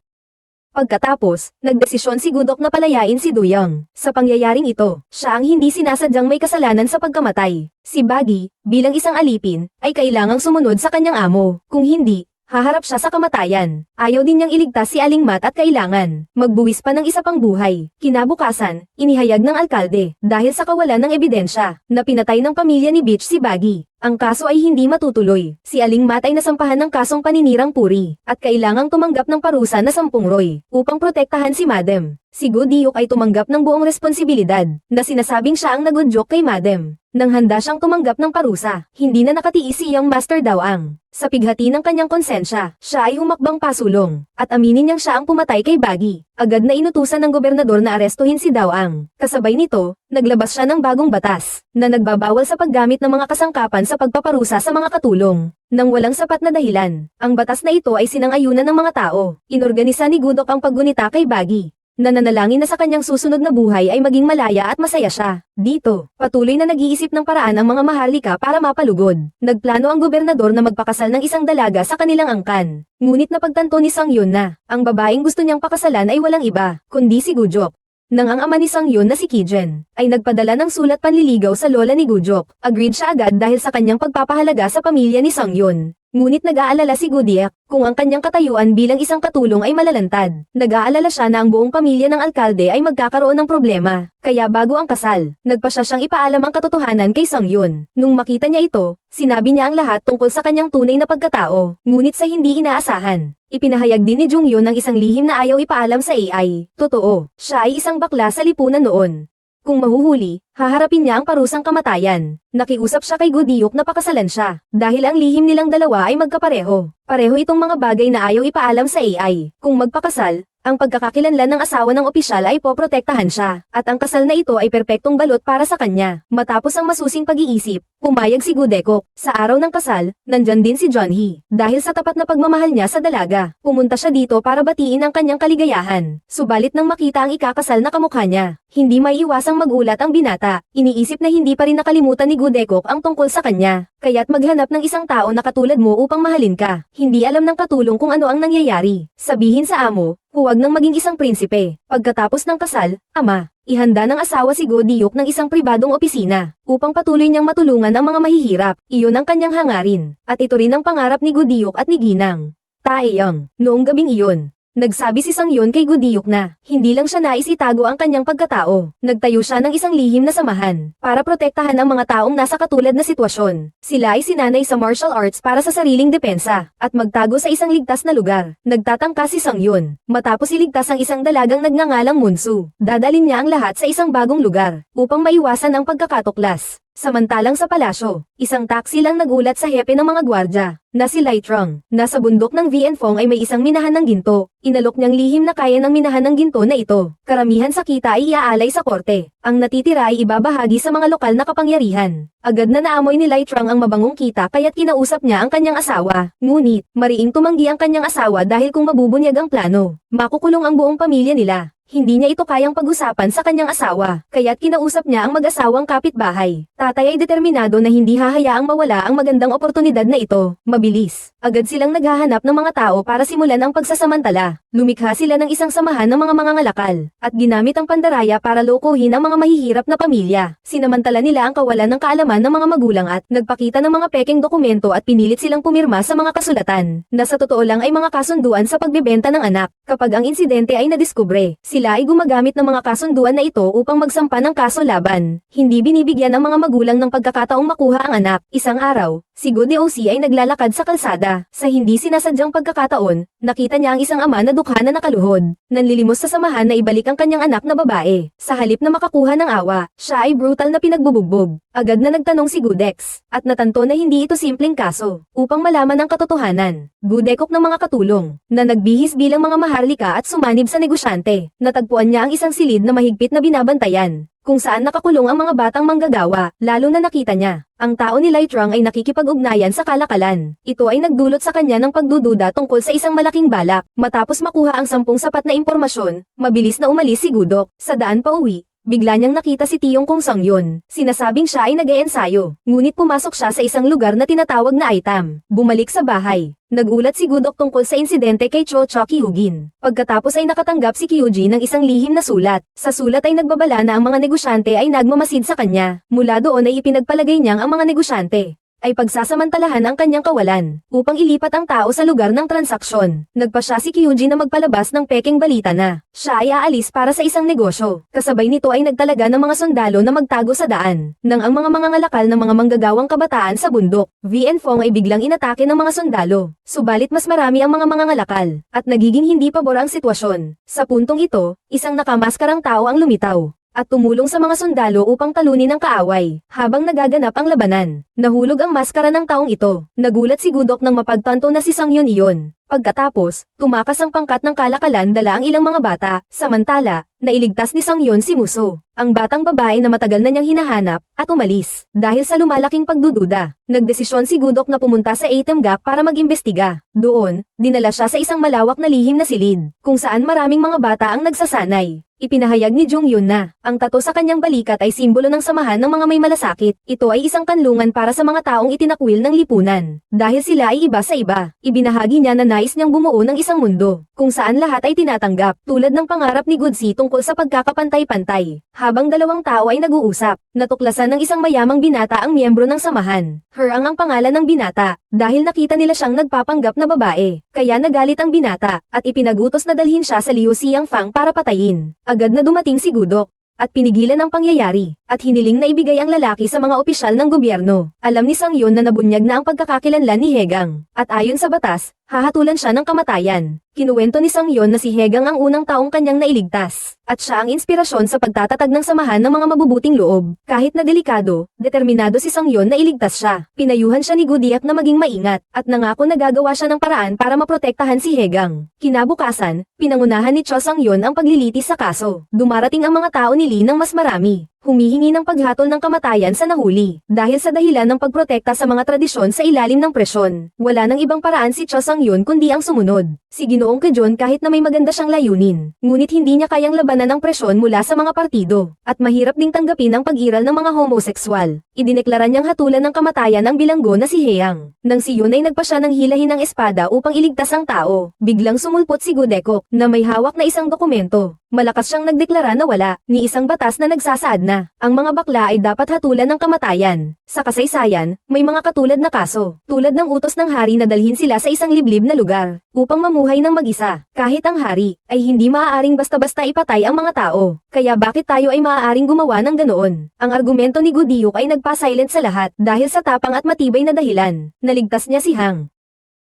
Pagkatapos, nagdesisyon si Gudok na palayain si Du Yang. Sa pangyayaring ito, siya ang hindi sinasadyang may kasalanan sa pagkamatay. Si Baggy, bilang isang alipin, ay kailangang sumunod sa kanyang amo. Kung hindi, haharap siya sa kamatayan. Ayaw din niyang iligtas si Aling Mat at kailangan magbuwis pa ng isa pang buhay. Kinabukasan, inihayag ng alkalde, dahil sa kawalan ng ebidensya, na pinatay ng pamilya ni Beach si Baggy. Ang kaso ay hindi matutuloy. Si Aling Mat ay nasampahan ng kasong paninirang puri, at kailangang tumanggap ng parusa na 10 roy, upang protektahan si Madam. Si Gu Diuk ay tumanggap ng buong responsibilidad, na sinasabing siya ang nagudyok kay Madam. Nang handa siyang tumanggap ng parusa, hindi na nakatiis si Young Master Daoang. Sa pighati ng kanyang konsensya, siya ay humakbang pasulong, at aminin niyang siya ang pumatay kay Baggy. Agad na inutusan ng gobernador na arestuhin si Daoang. Kasabay nito, naglabas siya ng bagong batas, na nagbabawal sa paggamit ng mga kasangkapan sa pagpaparusa sa mga katulong, nang walang sapat na dahilan. Ang batas na ito ay sinang-ayunan ng mga tao. Inorganisa ni Gudok ang paggunita kay Baggy. Nananalangin na sa kanyang susunod na buhay ay maging malaya at masaya siya. Dito, patuloy na nag-iisip ng paraan ang mga Maharlika para mapalugod. Nagplano ang gobernador na magpakasal ng isang dalaga sa kanilang angkan. Ngunit napagtanto ni Sang Yun na, ang babaeng gusto niyang pakasalan ay walang iba, kundi si Gujok. Nang ang ama ni Sang Yun na si Kijen, ay nagpadala ng sulat panliligaw sa lola ni Gujok, agreed siya agad dahil sa kanyang pagpapahalaga sa pamilya ni Sang Yun. Ngunit nag-aalala si Gu Diuk kung ang kanyang katayuan bilang isang katulong ay malalantad. Nag-aalala siya na ang buong pamilya ng alkalde ay magkakaroon ng problema. Kaya bago ang kasal, nagpasya siyang ipaalam ang katotohanan kay Sang Yun. Nung makita niya ito, sinabi niya ang lahat tungkol sa kanyang tunay na pagkatao. Ngunit sa hindi inaasahan, ipinahayag din ni Jung Yun ang isang lihim na ayaw ipaalam sa AI. Totoo, siya ay isang bakla sa lipunan noon. Kung mahuhuli, haharapin niya ang parusang kamatayan. Nakiusap siya kay Gu Diuk na pakasalan siya, dahil ang lihim nilang dalawa ay magkapareho. Pareho itong mga bagay na ayaw ipaalam sa AI. Kung magpakasal, Ang pagkakakilanlan ng asawa ng opisyal ay poprotektahan siya, at ang kasal na ito ay perpektong balot para sa kanya. Matapos ang masusing pag-iisip, pumayag si Gudekok. Sa araw ng kasal, nandyan din si Jeonhee. Dahil sa tapat na pagmamahal niya sa dalaga, pumunta siya dito para batiin ang kanyang kaligayahan. Subalit nang makita ang ikakasal na kamukha niya, hindi may iwasang magulat ang binata. Iniisip na hindi pa rin nakalimutan ni Gudekok ang tungkol sa kanya. Kaya't maghanap ng isang tao na katulad mo upang mahalin ka. Hindi alam ng katulong kung ano ang nangyayari. Sabihin sa amo, huwag nang maging isang prinsipe. Pagkatapos ng kasal, ama, ihanda ng asawa si Go Diuk ng isang pribadong opisina upang patuloy niyang matulungan ang mga mahihirap. Iyon ang kanyang hangarin. At ito rin ang pangarap ni Go Diuk at ni Ginang Taeyang. Noong gabing iyon, nagsabi si Sang-yun kay Go Diuk na hindi lang siya nais itago ang kanyang pagkatao. Nagtayo siya ng isang lihim na samahan para protektahan ang mga taong nasa katulad na sitwasyon. Sila ay sinanay sa martial arts para sa sariling depensa at magtago sa isang ligtas na lugar. Nagtatangka si Sang-yun matapos iligtas ang isang dalagang nagngangalang Munsu. Dadalin niya ang lahat sa isang bagong lugar upang maiwasan ang pagkakatuklas. Samantalang sa palasyo, isang taksi lang nagulat sa hepe ng mga gwardya, na si Lai Trong. Nasa bundok ng Vienfong ay may isang minahan ng ginto. Inalok niyang lihim na kaya ng minahan ng ginto na ito. Karamihan sa kita ay iaalay sa korte. Ang natitira ay ibabahagi sa mga lokal na kapangyarihan. Agad na naamoy ni Lai Trong ang mabangong kita kaya't kinausap niya ang kanyang asawa. Ngunit, mariing tumanggi ang kanyang asawa dahil kung mabubunyag ang plano, makukulong ang buong pamilya nila. Hindi niya ito kayang pag-usapan sa kanyang asawa, kaya't kinausap niya ang mag-asawang kapitbahay. Tatay ay determinado na hindi hahayaang mawala ang magandang oportunidad na ito. Mabilis, agad silang naghahanap ng mga tao para simulan ang pagsasamantala. Lumikha sila ng isang samahan ng mga mangangalakal, at ginamit ang pandaraya para lokohin ang mga mahihirap na pamilya. Sinamantala nila ang kawalan ng kaalaman ng mga magulang at nagpakita ng mga pekeng dokumento at pinilit silang pumirma sa mga kasulatan, na sa totoo lang ay mga kasunduan sa pagbebenta ng anak. Kapag ang insidente ay nadiskubre, sila ay gumagamit ng mga kasunduan na ito upang magsampa ng kaso laban. Hindi binibigyan ang mga magulang ng pagkakataong makuha ang anak. Isang araw, si Go Doc ay naglalakad sa kalsada. Sa hindi sinasadyang pagkakataon, nakita niya ang isang ama na dukha na nakaluhod. Nanlilimos sa samahan na ibalik ang kanyang anak na babae. Sa halip na makakuha ng awa, siya ay brutal na pinagbubugbog. Agad na nagtanong si Gudex, at natanto na hindi ito simpleng kaso. Upang malaman ang katotohanan, Gudekok ng mga katulong, na nagbihis bilang mga maharlika at sumanib sa negosyante. Natagpuan niya ang isang silid na mahigpit na binabantayan, kung saan nakakulong ang mga batang manggagawa, lalo na nakita niya. Ang tao ni Lai Trong ay nakikipag-ugnayan sa kalakalan. Ito ay nagdulot sa kanya ng pagdududa tungkol sa isang malaking balak. Matapos makuha ang 10 sapat na impormasyon, mabilis na umalis si Gudok. Sa daan pa uwi, bigla niyang nakita si Tiyong Kung Sang-yun. Sinasabing siya ay nag-eensayo. Ngunit pumasok siya sa isang lugar na tinatawag na Aitam. Bumalik sa bahay. Nagulat si Gudok tungkol sa insidente kay Cho Cho Kyugin. Pagkatapos ay nakatanggap si Kyuji ng isang lihim na sulat. Sa sulat ay nagbabala na ang mga negosyante ay nagmamasid sa kanya. Mula doon ay ipinagpalagay niyang ang mga negosyante ay pagsasamantalahan ang kanyang kawalan upang ilipat ang tao sa lugar ng transaksyon. Nagpa siya si Kyuji na magpalabas ng pekeng balita na siya ay aalis para sa isang negosyo. Kasabay nito ay nagtalaga ng mga sundalo na magtago sa daan. Nang ang mga mangangalakal ng mga manggagawang kabataan sa bundok, Vienfong ay biglang inatake ng mga sundalo. Subalit mas marami ang mga mangangalakal at nagiging hindi pabor ang sitwasyon. Sa puntong ito, isang nakamaskarang tao ang lumitaw at tumulong sa mga sundalo upang talunin ang kaaway. Habang nagaganap ang labanan, nahulog ang maskara ng taong ito. Nagulat si Gudok nang mapagtanto na si Sang-yun iyon. Pagkatapos, tumakas ang pangkat ng kalakalan dala ang ilang mga bata. Samantala, nailigtas ni Sang-yun si Muso, ang batang babae na matagal na niyang hinahanap, at umalis. Dahil sa lumalaking pagdududa, nagdesisyon si Gudok na pumunta sa Atem Gap para mag-imbestiga. Doon, dinala siya sa isang malawak na lihim na silid, kung saan maraming mga bata ang nagsasanay. Ipinahayag ni Jung-yun na ang tato sa kanyang balikat ay simbolo ng samahan ng mga may malasakit. Ito ay isang kanlungan para sa mga taong itinakwil ng lipunan. Dahil sila ay iba sa iba, ibinahagi niya na nais niyang bumuo ng isang mundo kung saan lahat ay tinatanggap, tulad ng pangarap ni Gudzi tungkol sa pagkakapantay-pantay. Habang dalawang tao ay nag-uusap, natuklasan ng isang mayamang binata ang miyembro ng samahan. Herang ang pangalan ng binata, dahil nakita nila siyang nagpapanggap na babae. Kaya nagalit ang binata, at ipinagutos na dalhin siya sa Liu Xiangfang para patayin. Agad na dumating si Gudok, at pinigilan ang pangyayari, at hiniling na ibigay ang lalaki sa mga opisyal ng gobyerno. Alam ni Sang-yun na nabunyag na ang pagkakakilanlan ni Hegang, at ayon sa batas, hahatulan siya ng kamatayan. Kinuwento ni Sang Yon na si Hegang ang unang taong kanyang nailigtas, at siya ang inspirasyon sa pagtatatag ng samahan ng mga mabubuting loob. Kahit na delikado, determinado si Sang Yon na iligtas siya. Pinayuhan siya ni Gudiak na maging maingat, at nangako na gagawa siya ng paraan para maprotektahan si Hegang. Kinabukasan, pinangunahan ni Cho Sang Yon ang paglilitis sa kaso. Dumarating ang mga tao ni Lee ng mas marami. Humihingi ng paghatol ng kamatayan sa nahuli, dahil sa dahilan ng pagprotekta sa mga tradisyon sa ilalim ng presyon. Wala nang ibang paraan si Cho Sang Yon kundi ang sumunod. Si Ginoong Kejon kahit na may maganda siyang layunin, ngunit hindi niya kayang labanan ang presyon mula sa mga partido, at mahirap ding tanggapin ang pag-iral ng mga homosekswal. Idineklara niyang hatulan ng kamatayan ang bilanggo na si Heang. Nang si Yun ay nagpasya ng hilahin ng espada upang iligtas ang tao, biglang sumulpot si Gudekok na may hawak na isang dokumento. Malakas siyang nagdeklara na wala ni isang batas na nagsasaad na ang mga bakla ay dapat hatulan ng kamatayan. Sa kasaysayan, may mga katulad na kaso, tulad ng utos ng hari na dalhin sila sa isang liblib na lugar upang mamuhay ng mag-isa. Kahit ang hari ay hindi maaaring basta-basta ipatay ang mga tao. Kaya bakit tayo ay maaaring gumawa ng ganoon? Ang argumento ni Gudiyuk ay nagpa-silent sa lahat dahil sa tapang at matibay na dahilan. Naligtas niya si Hang.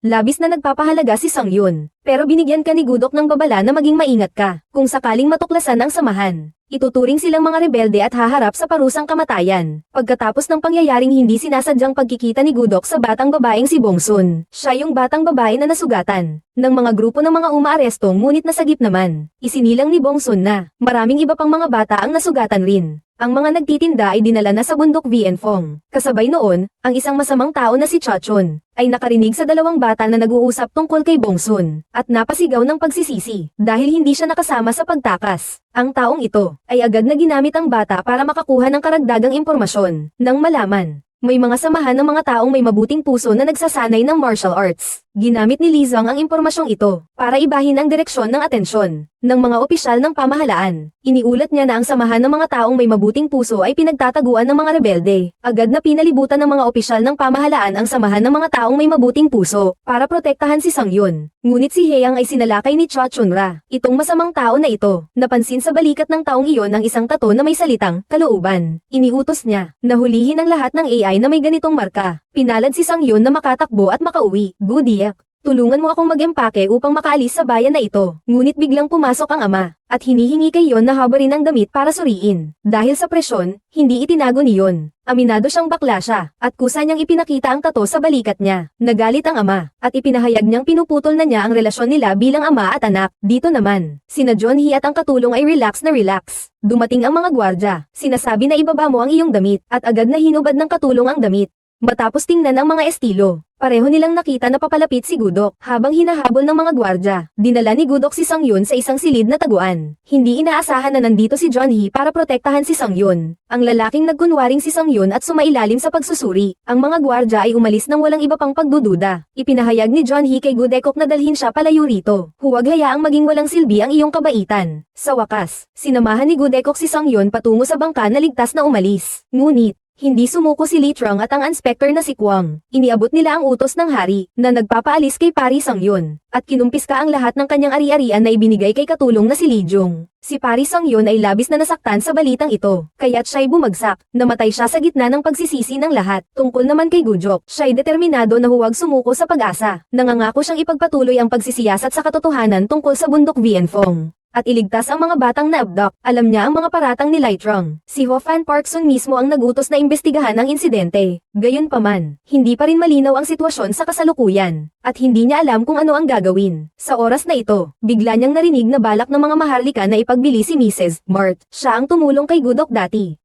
Labis na nagpapahalaga si Sang Yun, pero binigyan ka ni Gudok ng babala na maging maingat ka. Kung sakaling matuklasan ang samahan, ituturing silang mga rebelde at haharap sa parusang kamatayan. Pagkatapos ng pangyayaring hindi sinasadyang pagkikita ni Gudok sa batang babaeng si Bongsun, siya yung batang babae na nasugatan ng mga grupo ng mga umaaresto ngunit nasagip naman. Isinilang ni Bongsun na maraming iba pang mga bata ang nasugatan rin. Ang mga nagtitinda ay dinala na sa bundok Vienfong. Kasabay noon, ang isang masamang tao na si Chachon ay nakarinig sa dalawang bata na nag-uusap tungkol kay Bongsun at napasigaw ng pagsisisi dahil hindi siya nakasama sa pagtakas. Ang taong ito ay agad na ginamit ang bata para makakuha ng karagdagang impormasyon. Nang malaman, may mga samahan ng mga taong may mabuting puso na nagsasanay ng martial arts. Ginamit ni Li Zhang ang impormasyong ito para ibahin ang direksyon ng atensyon ng mga opisyal ng pamahalaan. Iniulat niya na ang samahan ng mga taong may mabuting puso ay pinagtataguan ng mga rebelde. Agad na pinalibutan ng mga opisyal ng pamahalaan ang samahan ng mga taong may mabuting puso para protektahan si Sang Yun. Ngunit si Heang ay sinalakay ni Cha Chunra. Itong masamang tao na ito, napansin sa balikat ng taong iyon ang isang tato na may salitang kalooban. Iniutos niya na hulihin ang lahat ng AI na may ganitong marka. Pinalad si Sang Yun na makatakbo at makauwi. Gudiak, tulungan mo akong mag-empake upang makaalis sa bayan na ito. Ngunit biglang pumasok ang ama, at hinihingi kay Yon na habarin ang damit para suriin. Dahil sa presyon, hindi itinago ni Yon. Aminado siyang bakla siya, at kusa niyang ipinakita ang tato sa balikat niya. Nagalit ang ama, at ipinahayag niyang pinuputol na niya ang relasyon nila bilang ama at anak. Dito naman, sina John Hee at ang katulong ay relax na relax. Dumating ang mga gwardya, sinasabi na ibaba mo ang iyong damit, at agad na hinubad ng katulong ang damit. Matapos tingnan ang mga estilo, pareho nilang nakita na papalapit si Gudok habang hinahabol ng mga gwardya. Dinala ni Gudok si Sang Yun sa isang silid na taguan. Hindi inaasahan na nandito si John Hee para protektahan si Sang Yun. Ang lalaking nagkunwaring si Sang Yun at sumailalim sa pagsusuri. Ang mga gwardya ay umalis nang walang iba pang pagdududa. Ipinahayag ni John Hee kay Gudekok na dalhin siya palayo rito. Huwag hayaang maging walang silbi ang iyong kabaitan. Sa wakas, sinamahan ni Gudekok si Sang Yun patungo sa bangka na ligtas na umalis. Ngunit, hindi sumuko si Li Trong at ang inspector na si Kwang. Iniabot nila ang utos ng hari na nagpapaalis kay Pari Sang Yun at kinumpiska ang lahat ng kanyang ari-arian na ibinigay kay katulong na si Li Jung. Si Pari Sang Yun ay labis na nasaktan sa balitang ito, kaya't siya'y bumagsak. Namatay siya sa gitna ng pagsisisi ng lahat. Tungkol naman kay Gujok, siya'y determinado na huwag sumuko sa pag-asa. Nangangako siyang ipagpatuloy ang pagsisiyasat sa katotohanan tungkol sa bundok Vienfong at iligtas ang mga batang na-abduct. Alam niya ang mga paratang ni Lightrong. Si Ho Fan Park Sun mismo ang nagutos na imbestigahan ang insidente. Gayunpaman, hindi pa rin malinaw ang sitwasyon sa kasalukuyan, at hindi niya alam kung ano ang gagawin. Sa oras na ito, bigla niyang narinig na balak ng mga maharlika na ipagbili si Mrs. Mart. Siya ang tumulong kay Gudok dati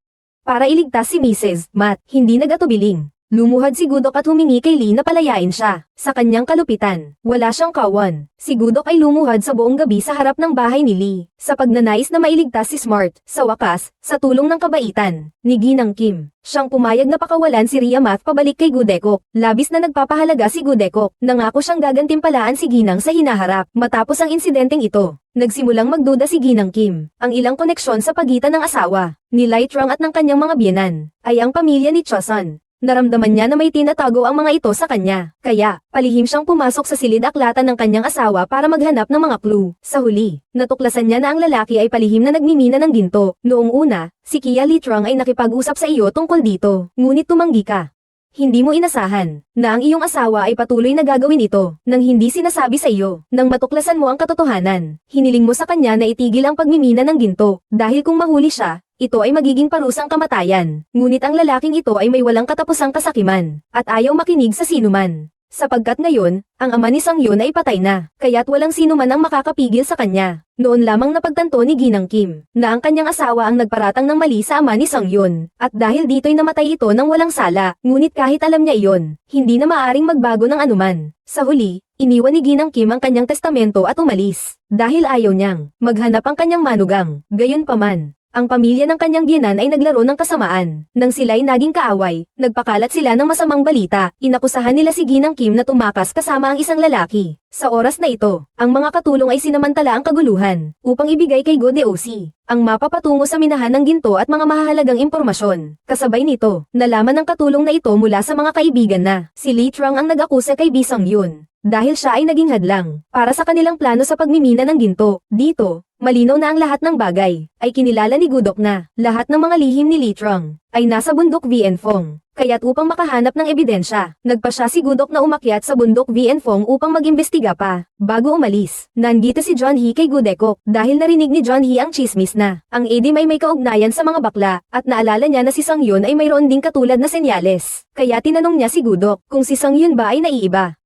para iligtas si Mrs. Mat. Hindi nagatubiling. Lumuhad si Gudok at humingi kay Lee na palayain siya. Sa kanyang kalupitan, wala siyang kawan. Si Gudok ay lumuhad sa buong gabi sa harap ng bahay ni Lee. Sa pagnanais na mailigtas si Smart, sa wakas, sa tulong ng kabaitan ni Ginang Kim, siyang pumayag na pakawalan si Ria Math pabalik kay Gudekok. Labis na nagpapahalaga si Gudekok. Nangako siyang gagantimpalaan si Ginang sa hinaharap. Matapos ang insidenteng ito, nagsimulang magduda si Ginang Kim. Ang ilang koneksyon sa pagitan ng asawa ni Lightrong at ng kanyang mga biyenan ay ang pamilya ni Chosun. Naramdaman niya na may tinatago ang mga ito sa kanya, kaya palihim siyang pumasok sa silid-aklatan ng kanyang asawa para maghanap ng mga clue. Sa huli, natuklasan niya na ang lalaki ay palihim na nagmimina ng ginto. Noong una, si Kia Litrong ay nakipag-usap sa iyo tungkol dito, ngunit tumanggi ka. hindi mo inasahan na ang iyong asawa ay patuloy na gagawin ito nang hindi sinasabi sa iyo. Nang matuklasan mo ang katotohanan, hiniling mo sa kanya na itigil ang pagmimina ng ginto dahil kung mahuli siya, ito ay magiging parusang kamatayan. Ngunit ang lalaking ito ay may walang katapusang kasakiman at ayaw makinig sa sinuman. Sapagkat ngayon, ang ama ni Sang-yun ay patay na, kaya't walang sino man ang makakapigil sa kanya. Noon lamang napagtanto ni Ginang Kim na ang kanyang asawa ang nagparatang ng mali sa ama ni Sang-yun, at dahil dito'y namatay ito ng walang sala. Ngunit kahit alam niya iyon, hindi na maaring magbago ng anuman. Sa huli, iniwan ni Ginang Kim ang kanyang testamento at umalis, dahil ayaw niyang maghanap ang kanyang manugang. Gayunpaman, ang pamilya ng kanyang biyenan ay naglaro ng kasamaan. Nang sila'y naging kaaway, nagpakalat sila ng masamang balita. Inakusahan nila si Ginang Kim na tumakas kasama ang isang lalaki. Sa oras na ito, ang mga katulong ay sinamantala ang kaguluhan upang ibigay kay Go Deosi ang mapa patungo sa minahan ng ginto at mga mahahalagang impormasyon. Kasabay nito, nalaman ng katulong na ito mula sa mga kaibigan na si Lee Trong ang nag-akusa kay Bi Sang-yun dahil siya ay naging hadlang para sa kanilang plano sa pagmimina ng ginto. Dito, malinaw na ang lahat ng bagay ay kinilala ni Gudok na lahat ng mga lihim ni Lee Trong ay nasa bundok Vienfong. Kaya't upang makahanap ng ebidensya, nagpa siya si Gudok na umakyat sa bundok Vienfong upang mag-imbestiga pa. Bago umalis, nandito si John Hee kay Gudekok dahil narinig ni John Hee ang chismis na ang Edim ay may kaugnayan sa mga bakla at naalala niya na si Sang-yun ay mayroon ding katulad na senyales. Kaya tinanong niya si Gudok kung si Sang-yun ba ay naiiba.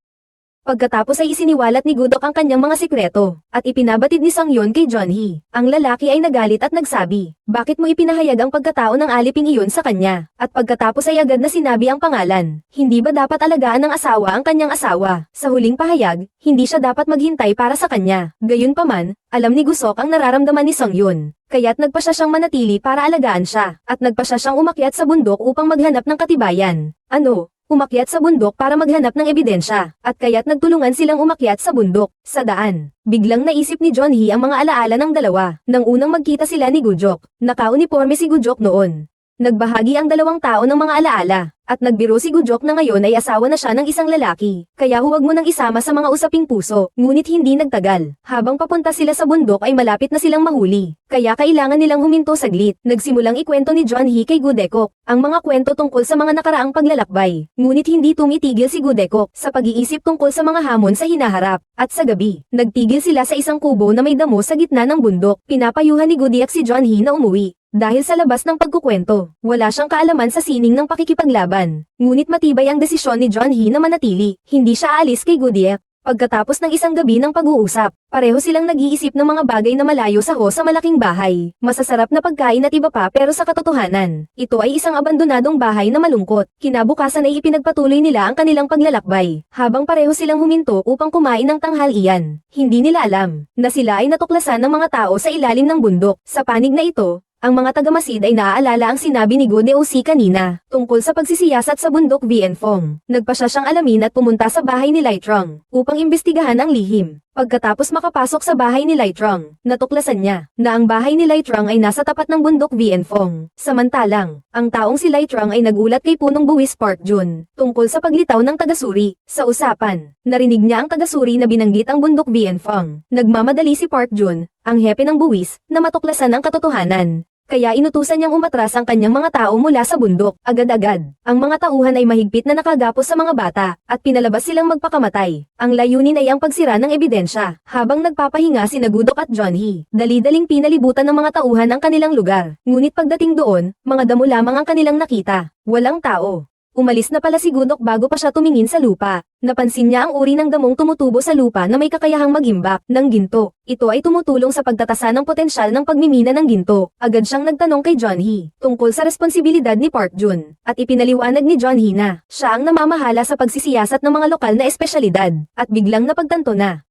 Pagkatapos ay isiniwalat ni Gudok ang kanyang mga sikreto, at ipinabatid ni Sang-yun kay John Hee. Ang lalaki ay nagalit at nagsabi, bakit mo ipinahayag ang pagkatao ng aliping iyon sa kanya? At pagkatapos ay agad na sinabi ang pangalan. Hindi ba dapat alagaan ng asawa ang kanyang asawa? Sa huling pahayag, hindi siya dapat maghintay para sa kanya. Gayunpaman, alam ni Gusok ang nararamdaman ni Sang-yun. Kaya't nagpa siya siyang manatili para alagaan siya, at nagpa siya siyang umakyat sa bundok upang maghanap ng katibayan. Umakyat sa bundok para maghanap ng ebidensya, at kaya't nagtulungan silang umakyat sa bundok. Sa daan, biglang naisip ni John Hee ang mga alaala ng dalawa. Nang unang magkita sila ni Gujok, naka-uniforme si Gujok noon. Nagbahagi ang dalawang tao ng mga alaala, at nagbiro si Gujok na ngayon ay asawa na siya ng isang lalaki. Kaya huwag mo nang isama sa mga usaping puso. Ngunit hindi nagtagal. Habang papunta sila sa bundok ay malapit na silang mahuli. Kaya kailangan nilang huminto saglit. Nagsimulang ikwento ni John Hee kay Gudekok ang mga kwento tungkol sa mga nakaraang paglalakbay. Ngunit hindi tumitigil si Gudekok sa pag-iisip tungkol sa mga hamon sa hinaharap. At sa gabi, nagtigil sila sa isang kubo na may damo sa gitna ng bundok. Pinapayuhan ni Gudiak si John Hee na umuwi. Dahil sa labas ng pagkukwento, wala siyang kaalaman sa sining ng pakikipaglaban. Ngunit matibay ang desisyon ni John Hee na manatili. Hindi siya aalis kay Gudiak. Pagkatapos ng isang gabi ng pag-uusap, pareho silang nag-iisip ng mga bagay na malayo sa malaking bahay. Masasarap na pagkain at iba pa pero sa katotohanan, ito ay isang abandonadong bahay na malungkot. Kinabukasan ay ipinagpatuloy nila ang kanilang paglalakbay. Habang pareho silang huminto upang kumain ng tanghalian, hindi nila alam na sila ay natuklasan ng mga tao sa ilalim ng bundok. Sa panig na ito, ang mga taga-Masid ay naaalala ang sinabi ni Go Deosi kanina tungkol sa pagsisiyasat sa bundok Vienfong. Nagpa siya siyang alamin at pumunta sa bahay ni Lai Trong upang imbestigahan ang lihim. Pagkatapos makapasok sa bahay ni Lai Trong, natuklasan niya na ang bahay ni Lai Trong ay nasa tapat ng bundok Vienfong. Samantalang, ang taong si Lai Trong ay nagulat kay punong buwis Park Jun tungkol sa paglitaw ng taga-suri. Sa usapan, narinig niya ang taga-suri na binanggit ang bundok Vienfong. Nagmamadali si Park Jun, ang hepe ng buwis, na matuklasan ang katotohanan. Kaya inutusan niyang umatras ang kanyang mga tao mula sa bundok. Agad-agad, ang mga tauhan ay mahigpit na nakagapos sa mga bata, at pinalabas silang magpakamatay. Ang layunin ay ang pagsira ng ebidensya. Habang nagpapahinga si Gudok at John Hee, dali-daling pinalibutan ng mga tauhan ang kanilang lugar. Ngunit pagdating doon, mga damo lamang ang kanilang nakita. Walang tao. Umalis na pala si Gudok bago pa siya tumingin sa lupa. Napansin niya ang uri ng damong tumutubo sa lupa na may kakayahang mag-imbak ng ginto. Ito ay tumutulong sa pagtatasa ng potensyal ng pagmimina ng ginto. Agad siyang nagtanong kay John Hee tungkol sa responsibilidad ni Park Jun. At ipinaliwanag ni John Hee na siya ang namamahala sa pagsisiyasat ng mga lokal na espesyalidad. At biglang napagtanto na